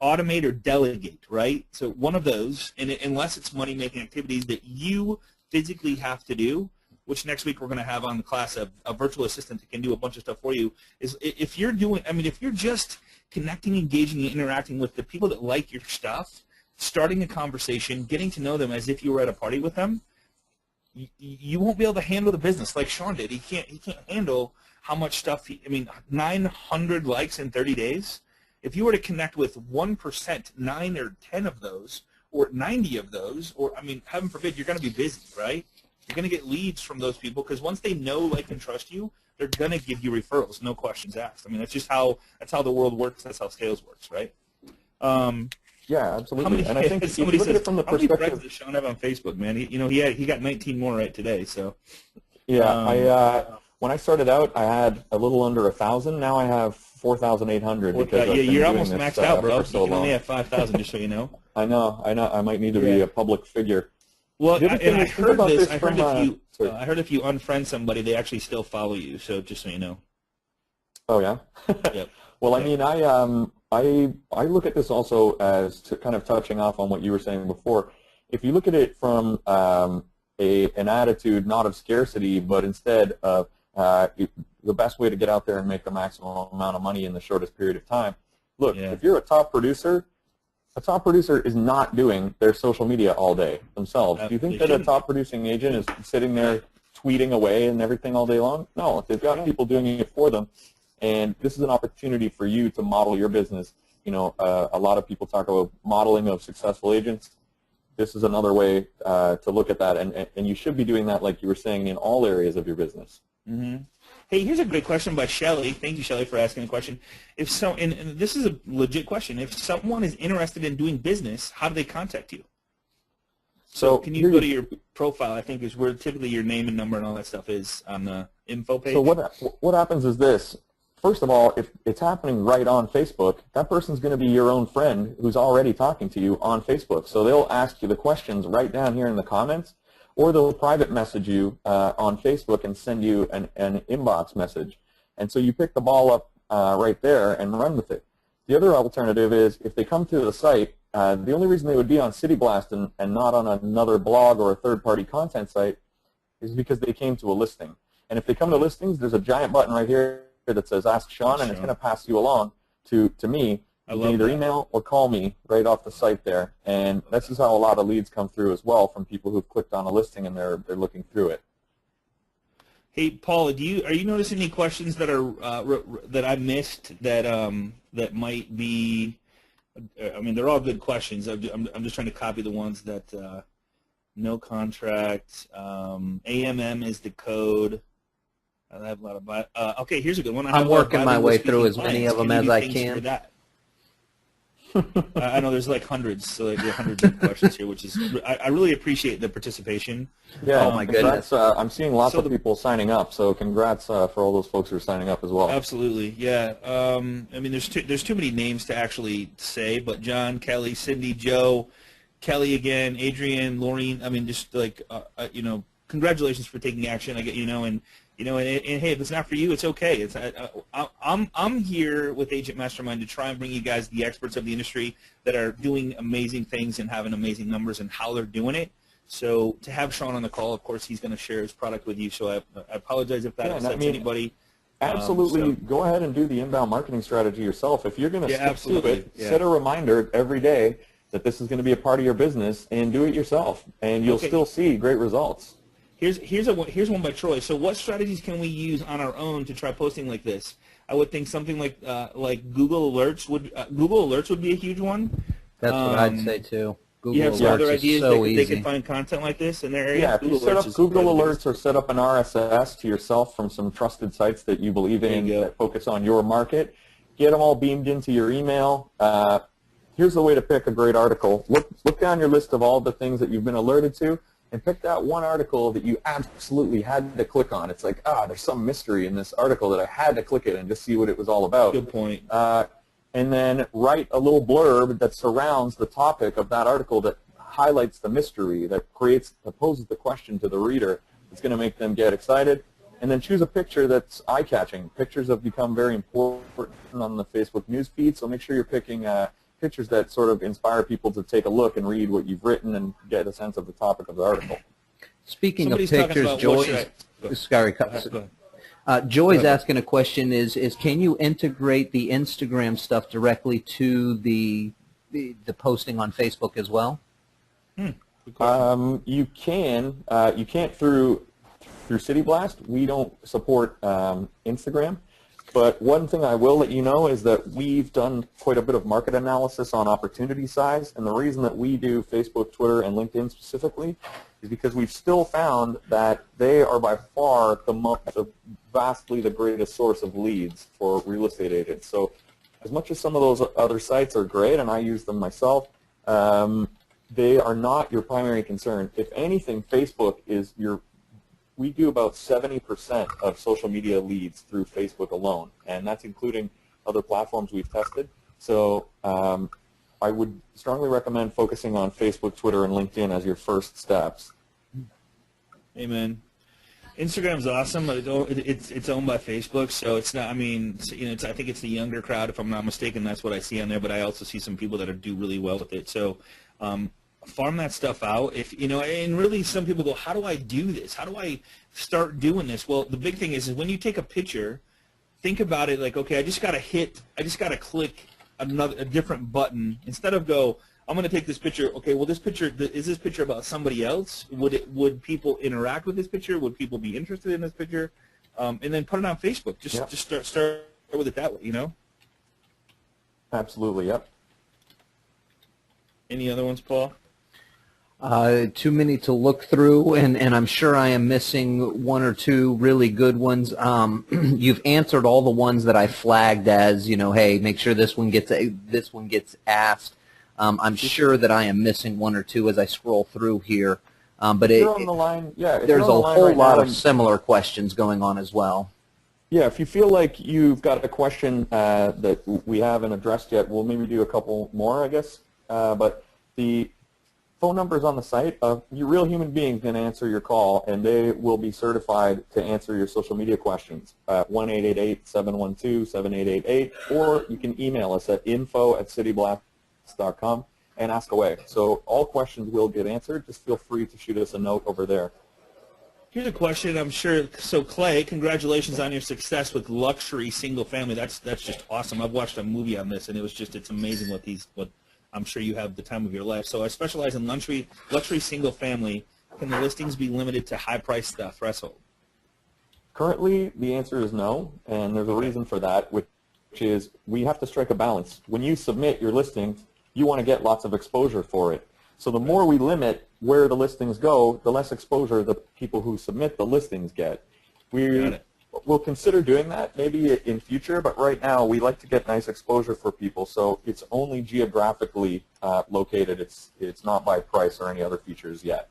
automate, or delegate, right? So one of those, and unless it's money-making activities that you physically have to do, which next week we're going to have on the class a virtual assistant that can do a bunch of stuff for you, is if you're doing, I mean, if you're just connecting, engaging, and interacting with the people that like your stuff, starting a conversation, getting to know them as if you were at a party with them, you won't be able to handle the business like Sean did. He can't handle how much stuff, 900 likes in 30 days. If you were to connect with 1%, 9 or 10 of those, or 90 of those, or, I mean, heaven forbid, you're going to be busy, right? You're going to get leads from those people because once they know, like, and trust you, they're going to give you referrals, no questions asked. I mean, that's just that's how the world works. That's how sales works, right? Yeah, absolutely. And I think if you look at it from the perspective, how many friends perspective, does Sean have on Facebook, man? He got 19 more right today. So yeah, when I started out, I had a little under 1,000. Now I have 4,800 because I've been you're doing almost this, maxed out, bro. for so You can long. only have 5,000, just so you know. I know. I might need to be a public figure. Well, The other thing I is, think heard about this. this I heard from, I heard if you unfriend somebody, they actually still follow you. So just so you know. Oh yeah. Yep. Well, I mean, I look at this also as kind of touching off on what you were saying before. If you look at it from an attitude not of scarcity, but instead of the best way to get out there and make the maximum amount of money in the shortest period of time. Look, if you're a top producer is not doing their social media all day themselves. Do you think that a top producing agent is sitting there tweeting away and everything all day long? No, they've got people doing it for them. And this is an opportunity for you to model your business. A lot of people talk about modeling of successful agents. This is another way to look at that, and you should be doing that, like you were saying, in all areas of your business. Mm-hmm. Hey, here's a great question by Shelly. Thank you, Shelly, for asking the question. And this is a legit question. If someone is interested in doing business, how do they contact you? So can you go to your profile? I think is where typically your name and number and all that stuff is on the info page. So what happens is this. First of all, if it's happening right on Facebook, that person's going to be your own friend who's already talking to you on Facebook. So they'll ask you the questions right down here in the comments, or they'll private message you on Facebook and send you an inbox message. And so you pick the ball up right there and run with it. The other alternative is if they come to the site, the only reason they would be on CityBlast and not on another blog or a third-party content site is because they came to a listing. And if they come to listings, there's a giant button right here that says Ask Sean, and it's going to pass you along to me. You can either email or call me right off the site there. And this is how a lot of leads come through as well from people who've clicked on a listing and they're looking through it. Hey, Paul, are you noticing any questions that are that I missed that might be? I mean, they're all good questions. I'm just trying to copy the ones that no contract. AMM is the code. I have a lot of okay, here's a good one. I'm working my way through as many of them as I can. I know there's like hundreds, so like 100 questions here, which is I really appreciate the participation. Yeah, oh my goodness. I'm seeing lots of people signing up, so congrats for all those folks who are signing up as well. Absolutely, yeah. I mean, there's too many names to actually say, but John, Kelly, Cindy, Joe, Kelly again, Adrian, Laureen. I mean, just like congratulations for taking action. And hey, if it's not for you, it's okay. I'm here with Agent Mastermind to try and bring you guys the experts of the industry that are doing amazing things and having amazing numbers and how they're doing it. So to have Sean on the call, of course, he's going to share his product with you. So I apologize if that upsets anybody. Absolutely. Go ahead and do the inbound marketing strategy yourself. If you're going to stick to it, set a reminder every day that this is going to be a part of your business and do it yourself, and you'll still see great results. Here's one by Troy. So what strategies can we use on our own to try posting like this? I would think something like Google Alerts would be a huge one. That's what I'd say too. Google you have some other Alerts ideas so they could find content like this in their area? Yeah, if you set up Google Alerts or set up an RSS to yourself from some trusted sites that you believe in that focus on your market, get them all beamed into your email. Here's the way to pick a great article. Look down your list of all the things that you've been alerted to, and pick that one article that you absolutely had to click on. It's like, there's some mystery in this article that I had to click it and just see what it was all about. Good point. And then write a little blurb that surrounds the topic of that article that highlights the mystery, that poses the question to the reader. It's going to make them get excited. And then choose a picture that's eye-catching. Pictures have become very important on the Facebook news feed, so make sure you're picking pictures that sort of inspire people to take a look and read what you've written and get a sense of the topic of the article. Speaking Somebody's of pictures, Joy's asking a question is can you integrate the Instagram stuff directly to the posting on Facebook as well? You can't through City Blast. We don't support Instagram. But one thing I will let you know is that we've done quite a bit of market analysis on opportunity size, and the reason that we do Facebook, Twitter, and LinkedIn specifically is because we've still found that they are by far vastly the greatest source of leads for real estate agents. So as much as some of those other sites are great, and I use them myself, they are not your primary concern. If anything, Facebook is we do about 70% of social media leads through Facebook alone, and that's including other platforms we've tested. So I would strongly recommend focusing on Facebook, Twitter, and LinkedIn as your first steps. Amen. Instagram's awesome. It's owned by Facebook, so it's not. I mean, I think it's the younger crowd, if I'm not mistaken. That's what I see on there. But I also see some people that do really well with it. So. Farm that stuff out. And really some people go, how do I do this? How do I start doing this? Well, the big thing is when you take a picture, think about it like, okay, I just got to click a different button instead of go, I'm going to take this picture. Okay, well, is this picture about somebody else? Would people interact with this picture? Would people be interested in this picture? And then put it on Facebook. Just start with it that way, Absolutely, yep. Any other ones, Paul? Too many to look through, and I'm sure I am missing one or two really good ones. You've answered all the ones that I flagged as, hey, make sure this one gets asked. I'm sure that I am missing one or two as I scroll through here. But there's a whole lot of similar questions going on as well. Yeah, if you feel like you've got a question that we haven't addressed yet, we'll maybe do a couple more, I guess. But the phone numbers on the site, your real human beings can answer your call, and they will be certified to answer your social media questions at 1-888-712-7888, or you can email us at info@cityblast.com and ask away. So all questions will get answered. Just feel free to shoot us a note over there. Here's a question, I'm sure. So Clay, congratulations on your success with luxury single family. That's just awesome. I've watched a movie on this, and it's amazing what I'm sure you have the time of your life. So I specialize in luxury single family. Can the listings be limited to high-priced stuff, Russell? Currently, the answer is no, and there's a reason for that, which is we have to strike a balance. When you submit your listing, you want to get lots of exposure for it. So the more we limit where the listings go, the less exposure the people who submit the listings get. We'll consider doing that maybe in future, but right now we like to get nice exposure for people, so it's only geographically located. It's not by price or any other features yet.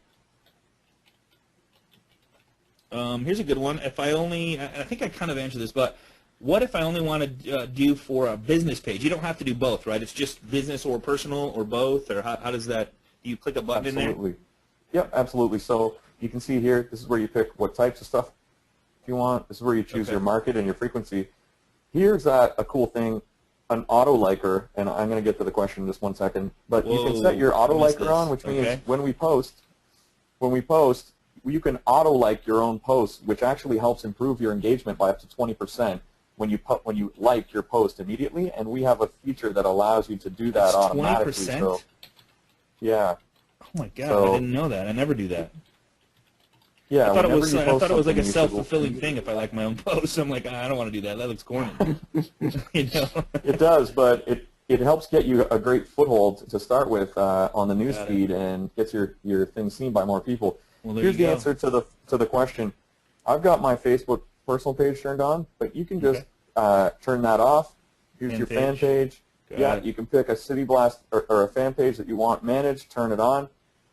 Here's a good one. I think I kind of answered this, but what if I only want to do for a business page? You don't have to do both, right? It's just business or personal or both, or how does that, do you click a button in there? Absolutely. Yep, absolutely. So you can see here, this is where you pick what types of stuff you want. This is where you choose your market and your frequency. Here's a cool thing, an auto liker, and I'm going to get to the question in just one second. But you can set your auto liker on, which means when we post, you can auto like your own post, which actually helps improve your engagement by up to 20% when you like your post immediately. And we have a feature that allows you to do that automatically. 20%? So, yeah. Oh my God, I didn't know that. I never do that. Yeah, I thought it was like a self-fulfilling thing if I like my own posts. I'm like, I don't want to do that. That looks corny. It does, but it helps get you a great foothold to start with on the news feed and gets your thing seen by more people. Well, here's the answer to the question. I've got my Facebook personal page turned on, but you can just turn that off Here's your fan page. Yeah, you can pick a City Blast or a fan page that you want managed, turn it on.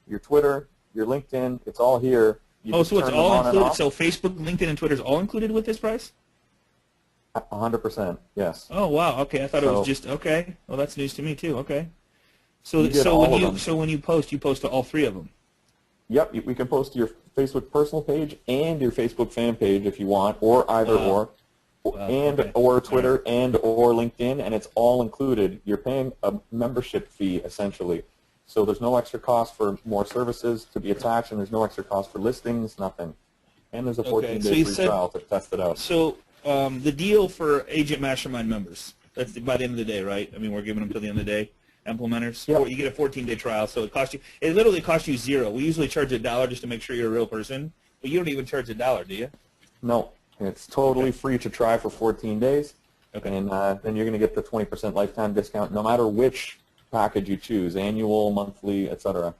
Your Twitter, your LinkedIn, it's all here. So it's all included. So Facebook, LinkedIn, and Twitter is all included with this price? 100%, yes. Oh wow. Okay, I thought it was just okay. Well, that's news to me too. Okay. So when you post to all three of them. Yep, we can post to your Facebook personal page and your Facebook fan page if you want, or either or Twitter and or LinkedIn, and it's all included. You're paying a membership fee essentially. So there's no extra cost for more services to be attached, and there's no extra cost for listings, nothing. And there's a 14-day free trial to test it out. So the deal for Agent Mastermind members, that's by the end of the day, right? I mean, we're giving them till the end of the day, implementers. Yep. You get a 14-day trial, so it literally costs you $0. We usually charge $1 just to make sure you're a real person, but you don't even charge $1, do you? No, it's totally free to try for 14 days, and then you're going to get the 20% lifetime discount no matter which package you choose, annual, monthly, etc.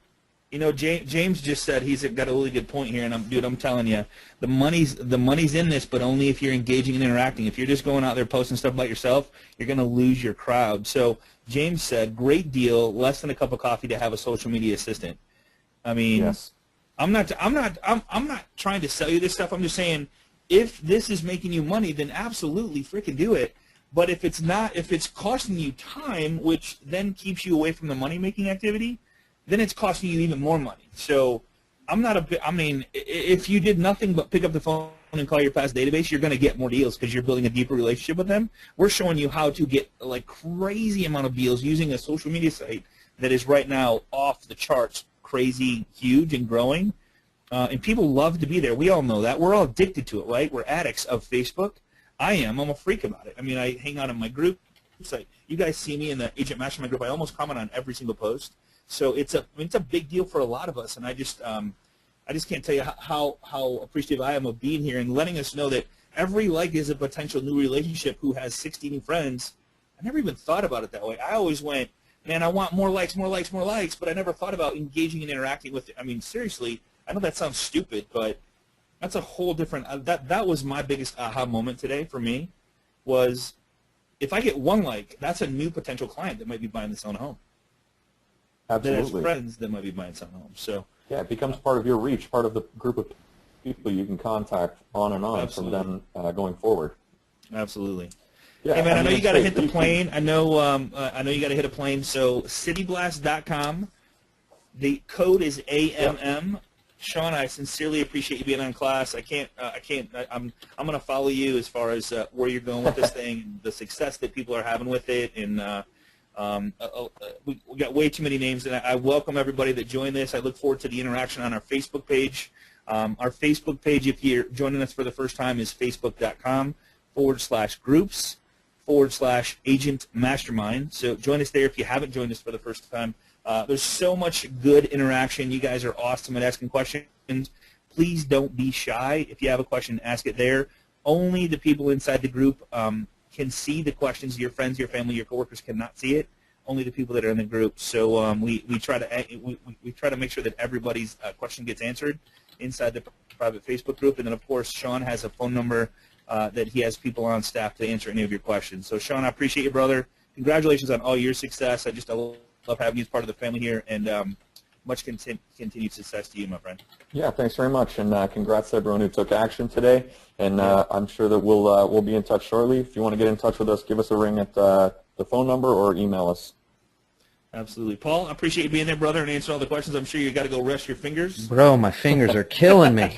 You know, James just said he's got a really good point here, and I'm telling you, the money's in this, but only if you're engaging and interacting. If you're just going out there posting stuff about yourself, you're going to lose your crowd. So James said, great deal, less than a cup of coffee to have a social media assistant. I mean, yes. I'm not trying to sell you this stuff. I'm just saying, if this is making you money, then absolutely freaking do it. But if it's not, if it's costing you time, which then keeps you away from the money-making activity, then it's costing you even more money. So I mean, if you did nothing but pick up the phone and call your past database, you're going to get more deals because you're building a deeper relationship with them. We're showing you how to get like crazy amount of deals using a social media site that is right now off the charts, crazy, huge, and growing. And people love to be there. We all know that. We're all addicted to it, right? We're addicts of Facebook. I'm a freak about it. I mean, I hang out in my group. Like, you guys see me in the Agent Mastermind group. I almost comment on every single post. So it's a big deal for a lot of us, and I just can't tell you how appreciative I am of being here and letting us know that every like is a potential new relationship who has 60 new friends. I never even thought about it that way. I always went, man, I want more likes, but I never thought about engaging and interacting with it. I mean, seriously, I know that sounds stupid, but that's a whole different that was my biggest aha moment today for me, was if I get one like, that's a new potential client that might be buying this own home. Absolutely. That has friends that might be buying some home. So yeah, it becomes part of your reach, part of the group of people you can contact on and on from them going forward. Absolutely. Yeah, hey man, I know you got to hit the plane. I know you got to hit a plane. So cityblast.com. The code is AMM. Yep. Sean, I sincerely appreciate you being on class. I'm going to follow you as far as where you're going with this thing, and the success that people are having with it, and we got way too many names, and I welcome everybody that joined this. I look forward to the interaction on our Facebook page. Our Facebook page, if you're joining us for the first time, is facebook.com/groups/Agent Mastermind. So join us there if you haven't joined us for the first time. There's so much good interaction. You guys are awesome at asking questions. Please don't be shy. If you have a question, ask it there. Only the people inside the group can see the questions. Your friends, your family, your coworkers cannot see it. Only the people that are in the group. So we try to make sure that everybody's question gets answered inside the private Facebook group. And then, of course, Sean has a phone number that he has people on staff to answer any of your questions. So, Sean, I appreciate you, brother. Congratulations on all your success. I love having you as part of the family here, and much continued success to you, my friend. Yeah, thanks very much, and congrats to everyone who took action today. And I'm sure that we'll be in touch shortly. If you want to get in touch with us, give us a ring at the phone number or email us. Absolutely. Paul, I appreciate you being there, brother, and answering all the questions. I'm sure you got to go rest your fingers. Bro, my fingers are killing me.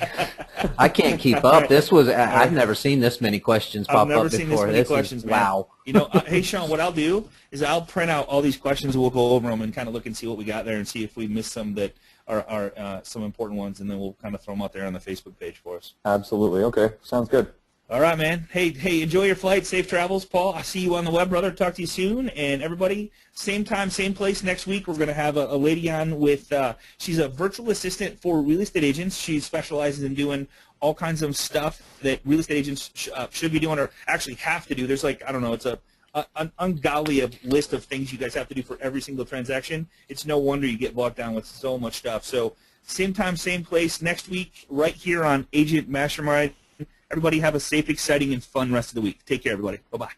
I can't keep up. This was I've never seen this many questions pop up before. I've never seen this many questions, man. Wow. You know, hey, Sean, what I'll do is I'll print out all these questions, and we'll go over them and kind of look and see what we got there and see if we missed some that are some important ones, and then we'll kind of throw them out there on the Facebook page for us. Absolutely. Okay. Sounds good. All right, man. Hey, enjoy your flight. Safe travels, Paul. I'll see you on the web, brother. Talk to you soon. And everybody, same time, same place next week. We're going to have a lady on with, she's a virtual assistant for real estate agents. She specializes in doing all kinds of stuff that real estate agents should be doing or actually have to do. There's like, I don't know, it's an ungodly list of things you guys have to do for every single transaction. It's no wonder you get bogged down with so much stuff. So same time, same place next week right here on Agent Mastermind. Everybody have a safe, exciting, and fun rest of the week. Take care, everybody. Bye-bye.